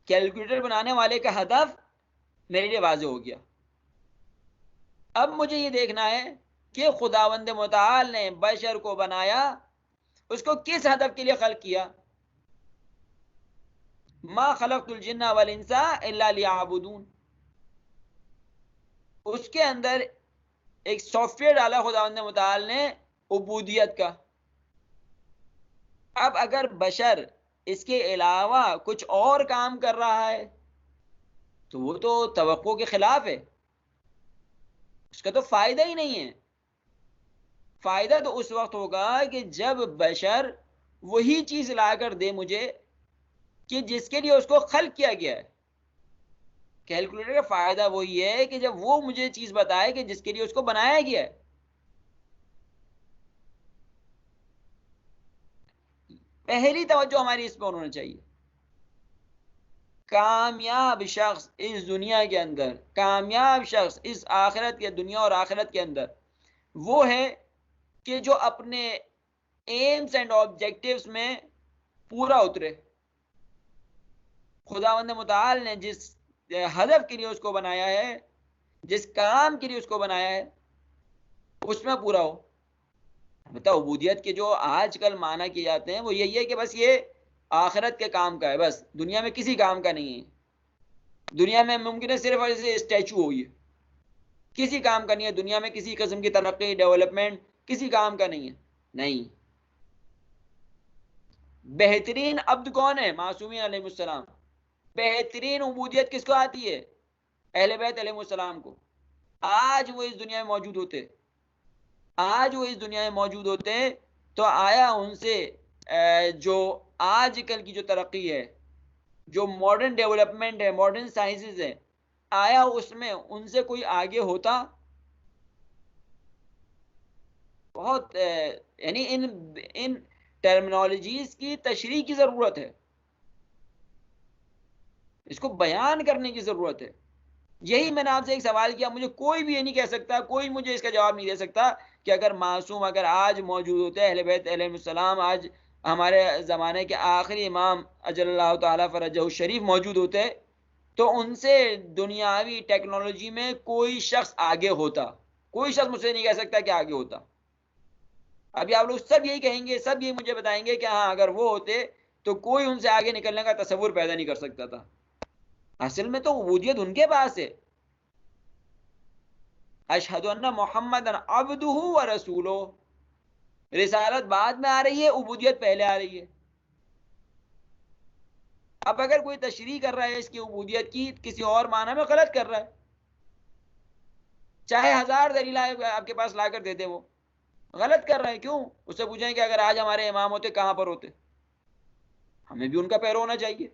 کیلکولیٹر بنانے والے کا ہدف میرے لیے واضح ہو گیا. اب مجھے یہ دیکھنا ہے کہ خداوند متعال نے بشر کو بنایا، اس کو کس ہدف کے لیے خلق کیا. ما خلقت الجن والانس الا لیعبدون. اس کے اندر ایک سافٹ ویئر ڈالا خداوند متعال نے عبودیت کا. اب اگر بشر اس کے علاوہ کچھ اور کام کر رہا ہے تو وہ تو توقع کے خلاف ہے، اس کا تو فائدہ ہی نہیں ہے. فائدہ تو اس وقت ہوگا کہ جب بشر وہی چیز لا کر دے مجھے کہ جس کے لیے اس کو خلق کیا گیا ہے. کیلکولیٹر کا فائدہ وہی ہے کہ جب وہ مجھے چیز بتائے کہ جس کے لیے اس کو بنایا گیا ہے. پہلی توجہ ہماری اس پر ہونا چاہیے. کامیاب شخص اس دنیا کے اندر، کامیاب شخص اس آخرت کے، دنیا اور آخرت کے اندر وہ ہے کہ جو اپنے ایمز اینڈ آبجیکٹیوز میں پورا اترے. خداوند متعال نے جس ہدف کے لیے اس کو بنایا ہے، جس کام کے لیے اس کو بنایا ہے، اس میں پورا ہو. بتا عبودیت کے جو آج کل معنی کیے جاتے ہیں وہ یہی ہے کہ بس یہ آخرت کے کام کا ہے، بس دنیا میں کسی کام کا نہیں ہے. دنیا میں ممکن ہے صرف ایسے اسٹیچو ہوئی ہے، کسی کام کا نہیں ہے. دنیا میں کسی قسم کی ترقی، ڈیولپمنٹ کسی کام کا نہیں ہے. نہیں. بہترین عبد کون ہے؟ معصومین علیہ السلام. بہترین عبودیت کس کو آتی ہے؟ اہل بیت علیہ السلام کو. آج وہ اس دنیا میں موجود ہوتے، آج وہ اس دنیا میں موجود ہوتے تو آیا ان سے جو آج کل کی جو ترقی ہے، جو ماڈرن ڈیولپمنٹ ہے، ماڈرن سائنسز ہے، آیا اس میں ان سے کوئی آگے ہوتا؟ بہت یعنی ان ٹرمینالوجیز کی تشریح کی ضرورت ہے، اس کو بیان کرنے کی ضرورت ہے. یہی میں نے آپ سے ایک سوال کیا، مجھے کوئی بھی یہ نہیں کہہ سکتا، کوئی مجھے اس کا جواب نہیں دے سکتا کہ اگر معصوم اگر آج موجود ہوتے، اہل بیت علیہ السلام آج ہمارے زمانے کے آخری امام اجل اللہ تعالیٰ فرجہ الشریف موجود ہوتے تو ان سے دنیاوی ٹیکنالوجی میں کوئی شخص آگے ہوتا. کوئی شخص مجھ سے نہیں کہہ سکتا کہ آگے ہوتا. ابھی آپ لوگ سب یہی کہیں گے، سب یہ مجھے بتائیں گے کہ ہاں اگر وہ ہوتے تو کوئی ان سے آگے نکلنے کا تصور پیدا نہیں کر سکتا تھا. اصل میں تو عبودیت ان کے پاس ہے. اشہد ان محمد عبدہ و رسولہ، رسالت بعد میں آ رہی ہے، عبودیت پہلے آ رہی ہے. اب اگر کوئی تشریح کر رہا ہے اس کی عبودیت کی، کسی اور معنی میں غلط کر رہا ہے، چاہے 1000 دلیل آپ کے پاس لا کر دے دے، وہ غلط کر رہا ہے. کیوں؟ اس سے پوچھیں کہ اگر آج ہمارے امام ہوتے کہاں پر ہوتے؟ ہمیں بھی ان کا پیرو ہونا چاہیے.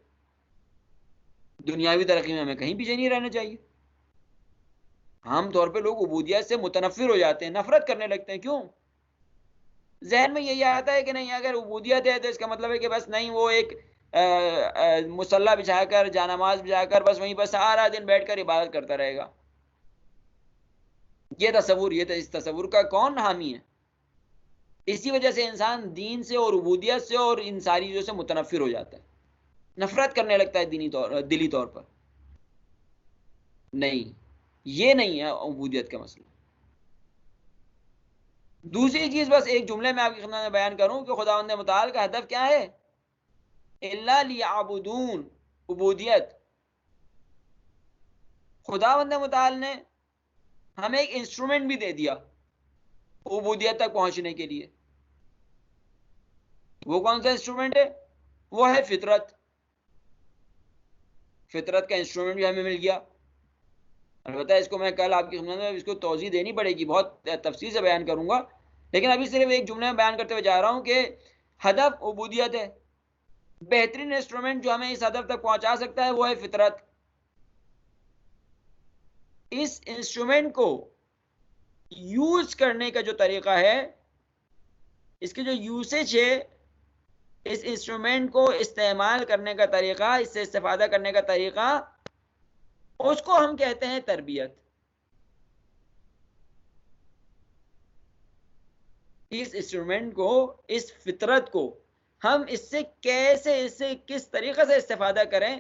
دنیاوی ترقی میں ہمیں کہیں پیچھے نہیں رہنا چاہیے. عام طور پہ لوگ عبودیت سے متنفر ہو جاتے ہیں، نفرت کرنے لگتے ہیں. کیوں؟ ذہن میں یہی آتا ہے کہ نہیں اگر عبودیت ہے تو اس کا مطلب ہے کہ بس نہیں، وہ ایک مصلی بچھا کر، جانماز بچھا کر بس وہیں پر سارا دن بیٹھ کر عبادت کرتا رہے گا. یہ تصور، اس تصور کا کون حامی ہے؟ اسی وجہ سے انسان دین سے اور عبودیت سے اور ان ساری چیزوں سے متنفر ہو جاتا ہے، نفرت کرنے لگتا ہے دلی طور پر. نہیں، یہ نہیں ہے عبودیت کا مسئلہ. دوسری چیز بس ایک جملے میں آپ کی خدمت میں بیان کروں کہ خداوند متعال کا ہدف کیا ہے؟ الا لیعبدون، عبودیت. خداوند متعال نے ہمیں ایک انسٹرومنٹ بھی دے دیا عبودیت تک پہنچنے کے لیے. وہ کون سا انسٹرومنٹ ہے؟ وہ ہے فطرت. فطرت کا انسٹرومنٹ بھی ہمیں مل گیا. البتہ اس کو میں کل آپ کی خدمت میں اس کو توضیح دینی پڑے گی، بہت تفصیل سے بیان کروں گا، لیکن ابھی صرف ایک جملے میں بیان کرتے ہوئے جا رہا ہوں کہ ہدف عبودیت ہے. بہترین انسٹرومنٹ جو ہمیں اس ہدف تک پہنچا سکتا ہے وہ ہے فطرت. اس انسٹرومنٹ کو یوز کرنے کا جو طریقہ ہے، اس کے جو یوسیج ہے، اس انسٹرومنٹ کو استعمال کرنے کا طریقہ، اس سے استفادہ کرنے کا طریقہ، اس کو ہم کہتے ہیں تربیت. اس انسٹرومنٹ کو، اس فطرت کو ہم اس سے کس طریقے سے استفادہ کریں،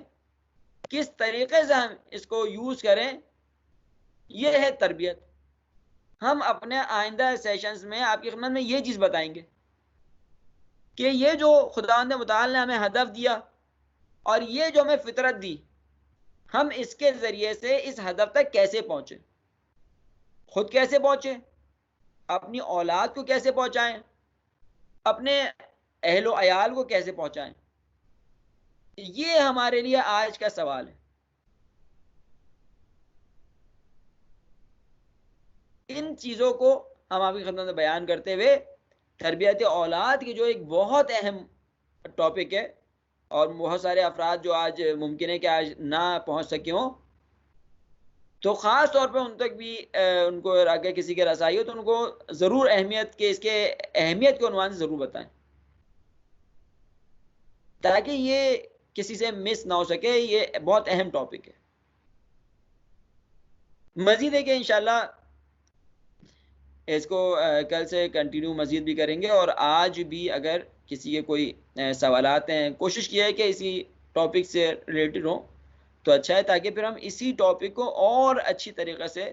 کس طریقے سے ہم اس کو یوز کریں، یہ ہے تربیت. ہم اپنے آئندہ سیشنز میں آپ کی خدمت میں یہ چیز بتائیں گے کہ یہ جو خداوند متعال نے ہمیں ہدف دیا اور یہ جو ہمیں فطرت دی، ہم اس کے ذریعے سے اس ہدف تک کیسے پہنچے، خود کیسے پہنچے، اپنی اولاد کو کیسے پہنچائیں، اپنے اہل و عیال کو کیسے پہنچائیں. یہ ہمارے لیے آج کا سوال ہے. ان چیزوں کو ہم آپ کی خدمت میں بیان کرتے ہوئے تربیت اولاد کی جو ایک بہت اہم ٹاپک ہے، اور بہت سارے افراد جو آج ممکن ہے کہ آج نہ پہنچ سکے ہوں، تو خاص طور پہ ان تک بھی ان کو اگر کسی کے رسائی ہو تو ان کو ضرور اس کے اہمیت کے عنوان سے ضرور بتائیں، تاکہ یہ کسی سے مس نہ ہو سکے. یہ بہت اہم ٹاپک ہے. مزید ہے کہ انشاءاللہ اس کو کل سے کنٹینیو مزید بھی کریں گے، اور آج بھی اگر کسی کے کوئی سوالات ہیں، کوشش کیا ہے کہ اسی ٹاپک سے ریلیٹڈ ہوں تو اچھا ہے، تاکہ پھر ہم اسی ٹاپک کو اور اچھی طریقے سے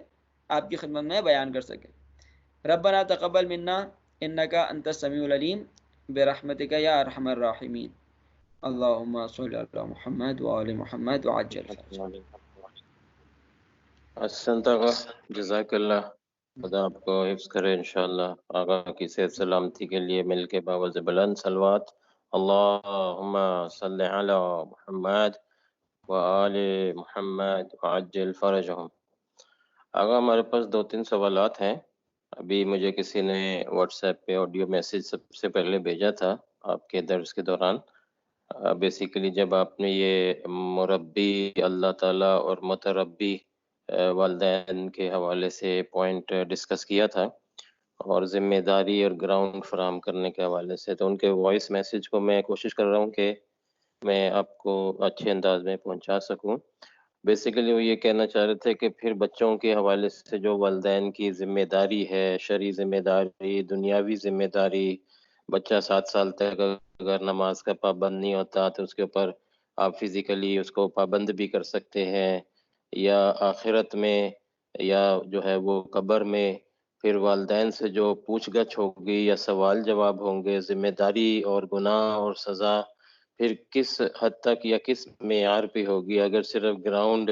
آپ کی خدمت میں بیان کر سکیں. ربنا تقبل منا انک انت السمیع العلیم برحمتک یا ارحم الراحمین. اللہم صلی علی محمد وآل محمد وعجل فرجہ. احسنت. جزاک اللہ. خدا آپ کو حفظ کرے انشاءاللہ. آقا کی صحت سلامتی کے لیے مل کے باوز بلند صلوات. اللہم صلی علی محمد وآل محمد وعجل فرجہم. آقا ہمارے پاس 2-3 سوالات ہیں. ابھی مجھے کسی نے واٹس ایپ پہ آڈیو میسیج سب سے پہلے بھیجا تھا آپ کے درس کے دوران. بیسیکلی جب آپ نے یہ مربی اللہ تعالیٰ اور متربی والدین کے حوالے سے پوائنٹ ڈسکس کیا تھا، اور ذمہ داری اور گراؤنڈ فراہم کرنے کے حوالے سے، تو ان کے وائس میسیج کو میں کوشش کر رہا ہوں کہ میں آپ کو اچھے انداز میں پہنچا سکوں. بیسیکلی وہ یہ کہنا چاہ رہے تھے کہ پھر بچوں کے حوالے سے جو والدین کی ذمہ داری ہے، شرعی ذمہ داری، دنیاوی ذمہ داری، بچہ 7 سال تک اگر نماز کا پابند نہیں ہوتا تو اس کے اوپر آپ فزیکلی اس کو پابند بھی کر سکتے ہیں، یا آخرت میں یا جو ہے وہ قبر میں پھر والدین سے جو پوچھ گچھ ہوگی یا سوال جواب ہوں گے، ذمہ داری اور گناہ اور سزا پھر کس حد تک یا کس معیار پہ ہوگی. اگر صرف گراؤنڈ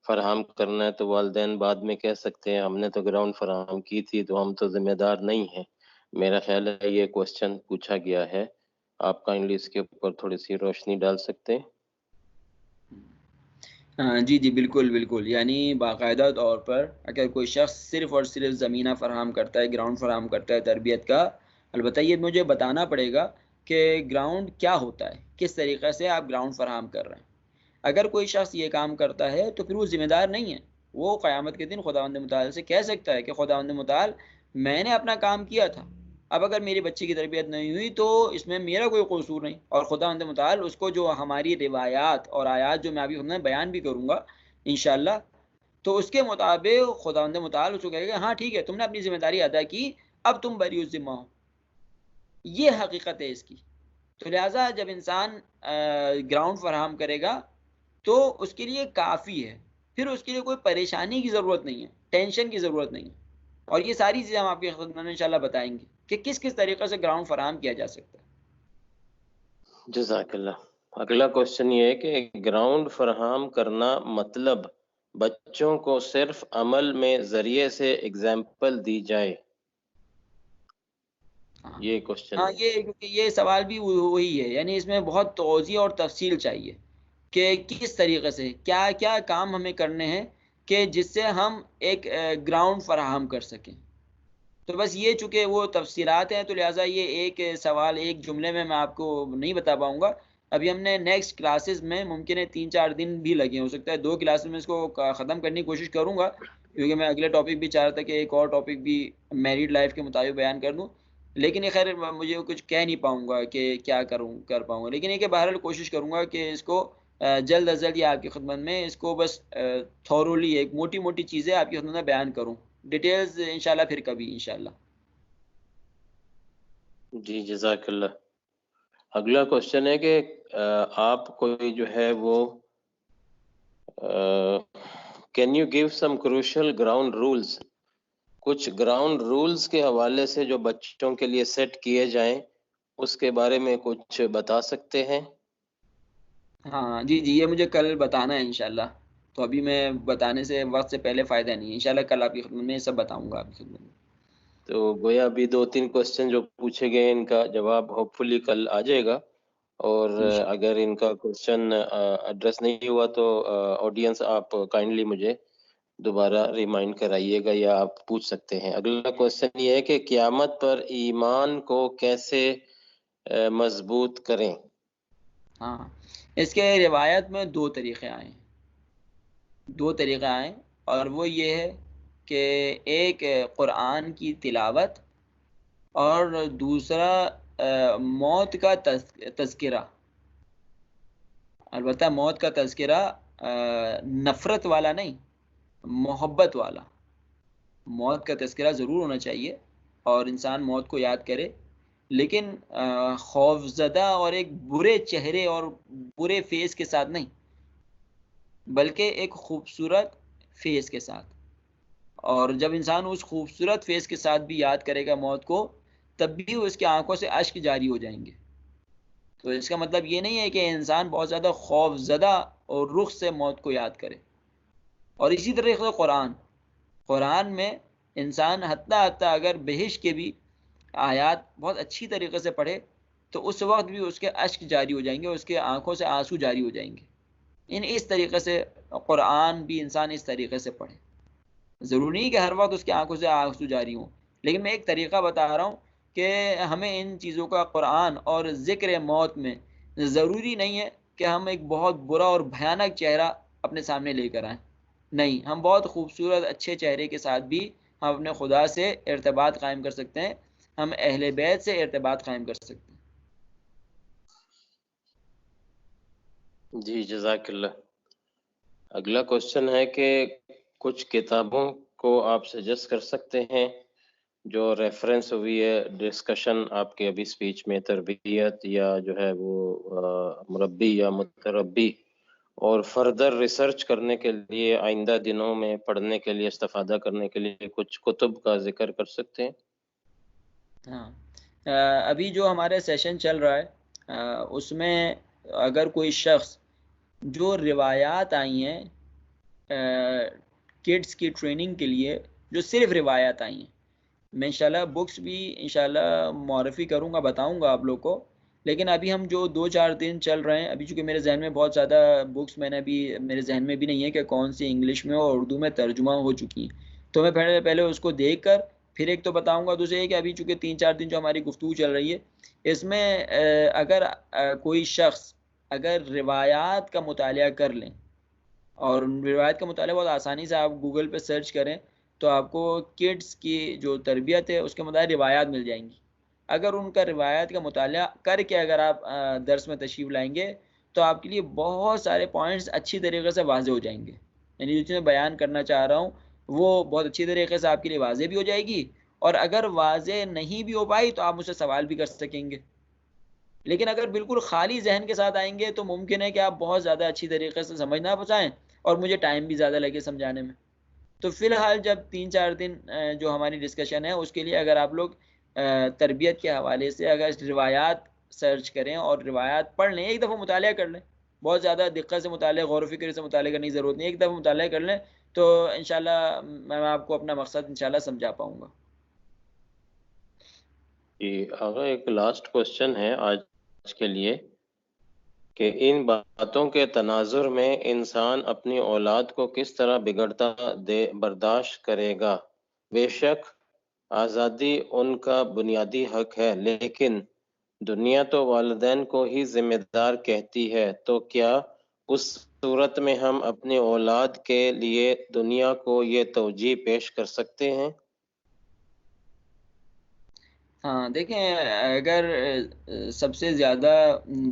فراہم کرنا ہے تو والدین بعد میں کہہ سکتے ہیں ہم نے تو گراؤنڈ فراہم کی تھی تو ہم تو ذمہ دار نہیں ہیں. میرا خیال ہے یہ کوسچن پوچھا گیا ہے. آپ کائنڈلی اس کے اوپر تھوڑی سی روشنی ڈال سکتے ہیں؟ جی بالکل بالکل. یعنی باقاعدہ طور پر اگر کوئی شخص صرف اور صرف زمینہ فراہم کرتا ہے، گراؤنڈ فراہم کرتا ہے تربیت کا، البتہ یہ مجھے بتانا پڑے گا کہ گراؤنڈ کیا ہوتا ہے، کس طریقے سے آپ گراؤنڈ فراہم کر رہے ہیں. اگر کوئی شخص یہ کام کرتا ہے تو پھر وہ ذمہ دار نہیں ہے. وہ قیامت کے دن خداوند متعال سے کہہ سکتا ہے کہ خداوند متعال میں نے اپنا کام کیا تھا، اب اگر میری بچی کی تربیت نہیں ہوئی تو اس میں میرا کوئی قصور نہیں، اور خداوند متعال اس کو جو ہماری روایات اور آیات جو میں ابھی بیان بھی کروں گا انشاءاللہ، تو اس کے مطابق خداوند متعال اس کو کہے گا ہاں ٹھیک ہے تم نے اپنی ذمہ داری ادا کی، اب تم بری الذمہ ہو. یہ حقیقت ہے اس کی. تو لہٰذا جب انسان گراؤنڈ فراہم کرے گا تو اس کے لیے کافی ہے، پھر اس کے لیے کوئی پریشانی کی ضرورت نہیں ہے، ٹینشن کی ضرورت نہیں ہے. اور یہ ساری چیزیں ہم آپ کی خدمت میں انشاءاللہ بتائیں گے کہ کس کس طریقے سے گراؤنڈ فراہم کیا جا سکتا ہے. جزاک اللہ. اگلا کوشچن یہ ہے کہ گراؤنڈ فراہم کرنا مطلب بچوں کو صرف عمل میں ذریعے سے اگزامپل دی جائے. یہ کوشچن ہاں ہے. یہ سوال بھی وہی ہے، یعنی اس میں بہت توضیح اور تفصیل چاہیے کہ کس طریقے سے کیا کیا کام ہمیں کرنے ہیں کہ جس سے ہم ایک گراؤنڈ فراہم کر سکیں. تو بس یہ چونکہ وہ تفصیلات ہیں تو لہٰذا یہ ایک سوال ایک جملے میں آپ کو نہیں بتا پاؤں گا. ابھی ہم نے نیکسٹ کلاسز میں ممکن ہے 3-4 دن بھی لگے، ہو سکتا ہے 2 کلاسز میں اس کو ختم کرنے کی کوشش کروں گا، کیونکہ میں اگلے ٹاپک بھی چاہ رہا تھا کہ ایک اور ٹاپک بھی میریڈ لائف کے مطابق بیان کر دوں، لیکن یہ خیر مجھے کچھ کہہ نہیں پاؤں گا کہ کیا کر پاؤں گا. لیکن یہ کہ بہرحال کوشش کروں گا کہ اس کو جلد از جلد یہ آپ کی خدمت میں اس کو بس تھورولی ایک موٹی موٹی چیزیں آپ کی خدمت میں بیان کروں، ڈیٹیلز انشاءاللہ پھر کبھی انشاءاللہ. جی جزاک اللہ. اگلا کوشچن ہے کہ آپ کوئی جو ہے وہ can you give some crucial ground rules, کچھ گراؤنڈ رولز کے حوالے سے جو بچوں کے لیے سیٹ کیے جائیں اس کے بارے میں کچھ بتا سکتے ہیں؟ ہاں جی یہ مجھے کل بتانا ہے انشاءاللہ، تو ابھی میں بتانے سے وقت سے پہلے فائدہ نہیں ہے، انشاءاللہ کل آپ کی خدمت میں یہ سب بتاؤں گا آپ کی خدمت میں. تو گویا ابھی 2-3 کوشچن جو پوچھے گئے ان کا جواب ہوپ فلی کل آ جائے گا، اور اگر ان کا کوشچن ایڈریس نہیں ہوا تو آڈینس آپ کائنڈلی مجھے دوبارہ ریمائنڈ کرائیے گا یا آپ پوچھ سکتے ہیں. اگلا کوشچن یہ ہے کہ قیامت پر ایمان کو کیسے مضبوط کریں؟ ہاں اس کے روایت میں 2 طریقے آئے، اور وہ یہ ہے کہ ایک قرآن کی تلاوت اور دوسرا موت کا تذکرہ. البتہ موت کا تذکرہ نفرت والا نہیں، محبت والا. موت کا تذکرہ ضرور ہونا چاہیے اور انسان موت کو یاد کرے، لیکن خوف زدہ اور ایک برے چہرے اور برے فیس کے ساتھ نہیں، بلکہ ایک خوبصورت فیس کے ساتھ. اور جب انسان اس خوبصورت فیس کے ساتھ بھی یاد کرے گا موت کو، تب بھی اس کی آنکھوں سے اشک جاری ہو جائیں گے. تو اس کا مطلب یہ نہیں ہے کہ انسان بہت زیادہ خوف زدہ اور رخ سے موت کو یاد کرے. اور اسی طرح قرآن میں انسان حتی اگر بہشت کے بھی آیات بہت اچھی طریقے سے پڑھے تو اس وقت بھی اس کے اشک جاری ہو جائیں گے، اس کے آنکھوں سے آنسو جاری ہو جائیں گے. اس طریقے سے قرآن بھی انسان اس طریقے سے پڑھے. ضروری نہیں کہ ہر وقت اس کی آنکھوں سے آنسو جاری ہوں، لیکن میں ایک طریقہ بتا رہا ہوں کہ ہمیں ان چیزوں کا قرآن اور ذکر موت میں ضروری نہیں ہے کہ ہم ایک بہت برا اور بھیانک چہرہ اپنے سامنے لے کر آئیں. نہیں، ہم بہت خوبصورت اچھے چہرے کے ساتھ بھی ہم اپنے خدا سے ارتباط قائم کر سکتے ہیں، ہم اہل بیت سے ارتباط قائم کر سکتے ہیں. جی جزاک اللہ. اگلا کوشچن ہے کہ کچھ کتابوں کو آپ سجیسٹ کر سکتے ہیں جو ریفرنس ہوئی ہے ڈسکشن آپ کے ابھی سپیچ میں، تربیت یا جو ہے وہ مربی یا متربی، اور فردر ریسرچ کرنے کے لیے آئندہ دنوں میں پڑھنے کے لیے استفادہ کرنے کے لیے کچھ کتب کا ذکر کر سکتے ہیں؟ ہاں ابھی جو ہمارے سیشن چل رہا ہے اس میں اگر کوئی شخص جو روایات آئی ہیں کڈس کی ٹریننگ کے لیے، جو صرف روایات آئی ہیں، میں انشاءاللہ بکس بھی انشاءاللہ معرفی کروں گا، بتاؤں گا آپ لوگ کو. لیکن ابھی ہم جو 2-4 دن چل رہے ہیں، ابھی چونکہ میرے ذہن میں بہت زیادہ بکس میں نے ابھی میرے ذہن میں بھی نہیں ہے کہ کون سی انگلش میں اور اردو میں ترجمہ ہو چکی ہیں، تو میں پہلے اس کو دیکھ کر پھر ایک تو بتاؤں گا. دوسرے یہ کہ ابھی چونکہ 3-4 دن جو ہماری گفتگو چل رہی ہے، اس میں اگر کوئی شخص اگر روایات کا مطالعہ کر لیں، اور روایت کا مطالعہ بہت آسانی سے آپ گوگل پہ سرچ کریں تو آپ کو کڈس کی جو تربیت ہے اس کے مطابق روایات مل جائیں گی. اگر ان کا روایات کا مطالعہ کر کے اگر آپ درس میں تشریف لائیں گے تو آپ کے لیے بہت سارے پوائنٹس اچھی طریقے سے واضح ہو جائیں گے. یعنی جو چیز میں بیان کرنا چاہ رہا ہوں وہ بہت اچھی طریقے سے آپ کے لیے واضح بھی ہو جائے گی, اور اگر واضح نہیں بھی ہو پائی تو آپ مجھ سے سوال بھی کر سکیں گے. لیکن اگر بالکل خالی ذہن کے ساتھ آئیں گے تو ممکن ہے کہ آپ بہت زیادہ اچھی طریقے سے سمجھ نہ پائیں اور مجھے ٹائم بھی زیادہ لگے سمجھانے میں. تو فی الحال جب 3-4 دن جو ہماری ڈسکشن ہے اس کے لیے اگر آپ لوگ تربیت کے حوالے سے اگر روایات سرچ کریں اور روایات پڑھ لیں, ایک دفعہ مطالعہ کر لیں, بہت زیادہ دقت سے مطالعہ غور و فکر سے مطالعہ کرنے کی ضرورت نہیں, ایک دفعہ مطالعہ کر لیں تو انشاءاللہ میں آپ کو اپنا مقصد انشاءاللہ سمجھا پاؤں گا. جی آگے ایک لاسٹ کوشچن ہے آج کے لیے کہ ان باتوں کے تناظر میں انسان اپنی اولاد کو کس طرح بگڑتا برداشت کرے گا؟ بے شک آزادی ان کا بنیادی حق ہے, لیکن دنیا تو والدین کو ہی ذمہ دار کہتی ہے, تو کیا اس صورت میں ہم اپنی اولاد کے لیے دنیا کو یہ توجیہ پیش کر سکتے ہیں؟ ہاں دیکھیں, اگر سب سے زیادہ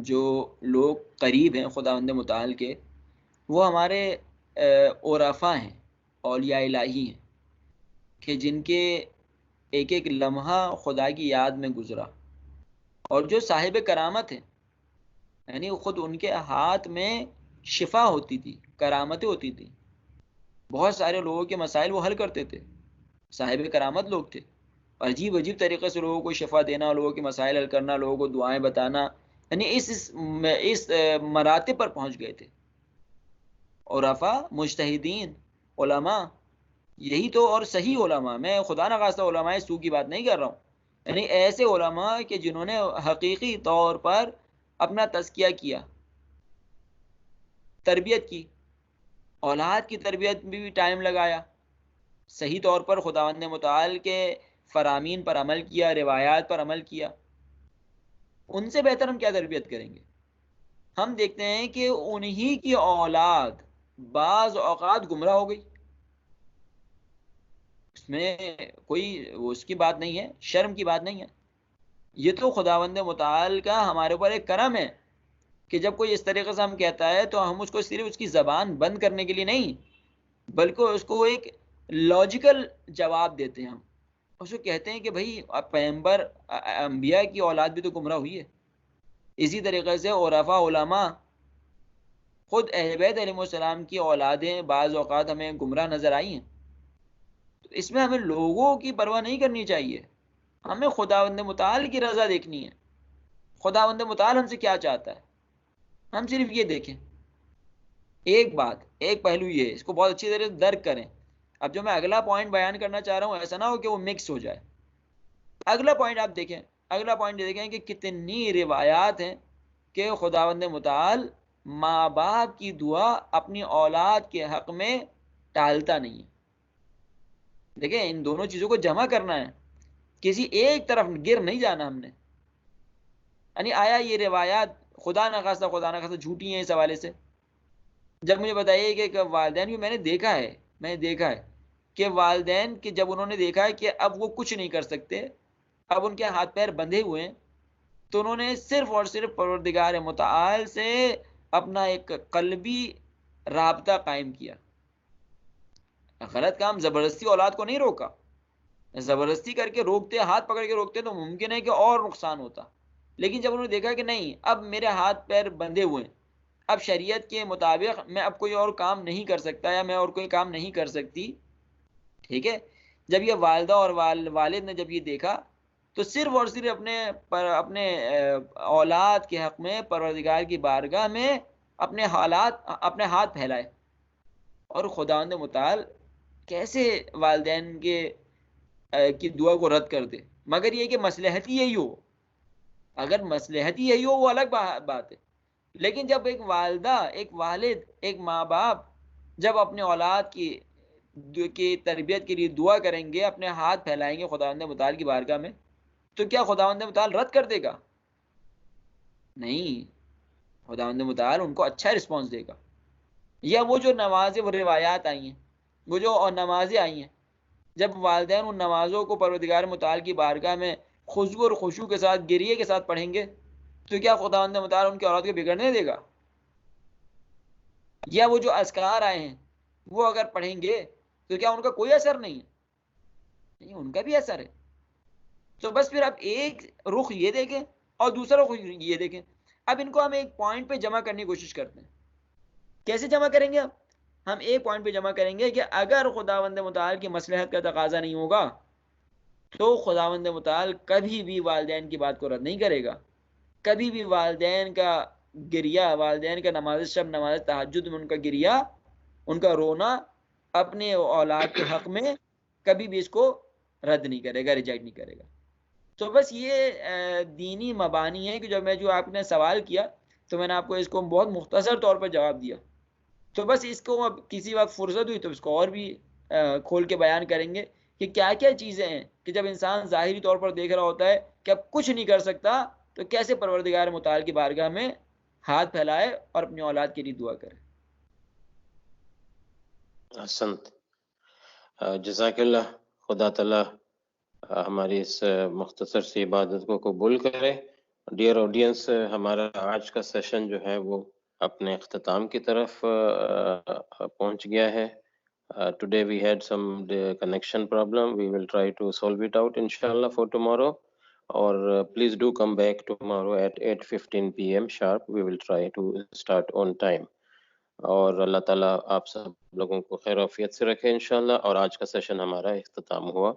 جو لوگ قریب ہیں خداوند متعال کے وہ ہمارے عرفاء ہیں, اولیاء الہی ہیں, کہ جن کے ایک ایک لمحہ خدا کی یاد میں گزرا, اور جو صاحب کرامت ہیں, یعنی خود ان کے ہاتھ میں شفا ہوتی تھی, کرامتیں ہوتی تھی, بہت سارے لوگوں کے مسائل وہ حل کرتے تھے, صاحب کرامت لوگ تھے, عجیب عجیب طریقے سے لوگوں کو شفا دینا, لوگوں کے مسائل حل کرنا, لوگوں کو دعائیں بتانا, یعنی اس مراتب پر پہنچ گئے تھے. عرفاء, مجتہدین, علماء, یہی تو, اور صحیح علماء, میں خدا نخواستہ علماء سو کی بات نہیں کر رہا ہوں, یعنی ایسے علماء کہ جنہوں نے حقیقی طور پر اپنا تزکیہ کیا, تربیت کی, اولاد کی تربیت میں بھی ٹائم لگایا, صحیح طور پر خداوند متعال کے فرامین پر عمل کیا, روایات پر عمل کیا. ان سے بہتر ہم کیا تربیت کریں گے؟ ہم دیکھتے ہیں کہ انہی کی اولاد بعض اوقات گمراہ ہو گئی, اس میں کوئی اس کی بات نہیں ہے, شرم کی بات نہیں ہے. یہ تو خداوند متعال کا ہمارے اوپر ایک کرم ہے کہ جب کوئی اس طریقے سے ہم کہتا ہے تو ہم اس کو صرف اس کی زبان بند کرنے کے لیے نہیں, بلکہ اس کو ایک لاجیکل جواب دیتے ہیں. ہم اس کو کہتے ہیں کہ بھائی پیغمبر انبیاء کی اولاد بھی تو گمراہ ہوئی ہے, اسی طریقے سے عرفاء, علماء, خود اہل بیت علیہ السلام کی اولادیں بعض اوقات ہمیں گمراہ نظر آئی ہیں. تو اس میں ہمیں لوگوں کی پرواہ نہیں کرنی چاہیے, ہمیں خداوند متعال کی رضا دیکھنی ہے. خداوند متعال ہم سے کیا چاہتا ہے, ہم صرف یہ دیکھیں. ایک بات, ایک پہلو یہ ہے, اس کو بہت اچھی طرح سے درک کریں. اب جو میں اگلا پوائنٹ بیان کرنا چاہ رہا ہوں ایسا نہ ہو کہ وہ مکس ہو جائے. اگلا پوائنٹ آپ دیکھیں, اگلا پوائنٹ یہ دیکھیں کہ کتنی روایات ہیں کہ خداوند متعال ماں باپ کی دعا اپنی اولاد کے حق میں ٹالتا نہیں ہے. دیکھیں ان دونوں چیزوں کو جمع کرنا ہے, کسی ایک طرف گر نہیں جانا ہم نے. یعنی آیا یہ روایات خدا نخواستہ جھوٹی ہیں اس حوالے سے؟ جب مجھے بتائیے کہ والدین بھی میں نے دیکھا ہے کہ والدین کہ جب انہوں نے دیکھا ہے کہ اب وہ کچھ نہیں کر سکتے, اب ان کے ہاتھ پیر بندھے ہوئے ہیں, تو انہوں نے صرف اور صرف پروردگار متعال سے اپنا ایک قلبی رابطہ قائم کیا. غلط کام زبردستی اولاد کو نہیں روکا, زبردستی کر کے روکتے, ہاتھ پکڑ کے روکتے تو ممکن ہے کہ اور نقصان ہوتا. لیکن جب انہوں نے دیکھا کہ نہیں, اب میرے ہاتھ پیر بندھے ہوئے ہیں, اب شریعت کے مطابق میں اب کوئی اور کام نہیں کر سکتا یا میں اور کوئی کام نہیں کر سکتی, ٹھیک ہے, جب یہ والدہ اور والد نے جب یہ دیکھا تو صرف اور صرف اپنے اولاد کے حق میں پروردگار کی بارگاہ میں اپنے ہاتھ پھیلائے. اور خداوند متعال کیسے والدین کی دعا کو رد کر دے, مگر یہ کہ مصلحت ہی یہی ہو. اگر مصلحت ہی یہی ہو وہ الگ بات ہے, لیکن جب ایک والدہ, ایک والد, ایک ماں باپ جب اپنے اولاد کی تربیت کے لیے دعا کریں گے, اپنے ہاتھ پھیلائیں گے خداوند متعال کی بارگاہ میں, تو کیا خداوند متعال رد کر دے گا؟ نہیں, خداوند متعال ان کو اچھا رسپانس دے گا. یا وہ جو نمازیں, وہ روایات آئی ہیں, وہ جو نمازیں آئی ہیں, جب والدین ان نمازوں کو پروردگار متعال کی بارگاہ میں خضوع اور خشوع کے ساتھ، گریے کے ساتھ پڑھیں گے تو کیا خداوند متعال ان کی اولاد کو بگڑنے دے گا؟ یا وہ جو اذکار آئے ہیں وہ اگر پڑھیں گے تو کیا ان کا کوئی اثر نہیں ہے؟ نہیں، ان کا بھی اثر ہے. تو بس پھر اب ایک رخ یہ دیکھیں اور دوسرا رخ یہ دیکھیں. اب ان کو ہم ایک پوائنٹ پہ جمع کرنے کی کوشش کرتے ہیں. کیسے جمع کریں گے؟ ہم ایک پوائنٹ پہ جمع کریں گے کہ اگر خداوند متعال کی مصلحت کا تقاضا نہیں ہوگا تو خداوند متعال کبھی بھی والدین کی بات کو رد نہیں کرے گا. کبھی بھی والدین کا گریا، والدین کا نماز شب، نماز تہجد میں ان کا گریا، ان کا رونا اپنے اولاد کے حق میں کبھی بھی اس کو رد نہیں کرے گا، ریجیکٹ نہیں کرے گا. تو بس یہ دینی مبانی ہے کہ جو آپ نے سوال کیا تو میں نے آپ کو اس کو بہت مختصر طور پر جواب دیا. تو بس اس کو اب کسی وقت فرصت ہوئی تو اس کو اور بھی کھول کے بیان کریں گے کہ کیا کیا چیزیں ہیں کہ جب انسان ظاہری طور پر دیکھ رہا ہوتا ہے کہ اب کچھ نہیں کر سکتا تو کیسے پروردگار متعال کی بارگاہ میں ہاتھ پھیلائے اور اپنی اولاد کے لیے دعا کرے. احسنت، جزاک اللہ. خدا تعالیٰ ہماری اس مختصر سی عبادت کو قبول کرے. ڈیئر آڈینس، ہمارا آج کا سیشن جو ہے وہ اپنے اختتام کی طرف پہنچ گیا ہے. Today we had some connection problem. We will try to solve it out inshallah for tomorrow. Or please do come back tomorrow at 8:15 p.m. sharp. We will try to start on time. اور اللہ تعالیٰ آپ سب لوگوں کو خیر و عافیت سے رکھے انشاءاللہ. اور آج کا سیشن ہمارا اختتام ہوا.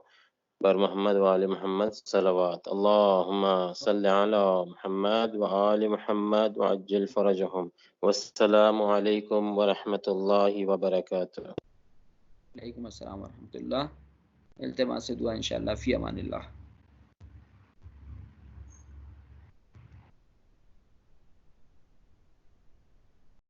بر محمد وآل محمد صلوات. اللہم صلی علی محمد وآل محمد وعجل فرجہم. والسلام علیکم ورحمۃ اللہ وبرکاتہ. وعلیکم السلام ورحمۃ اللہ. التماس دعا انشاءاللہ. فی امان اللہ.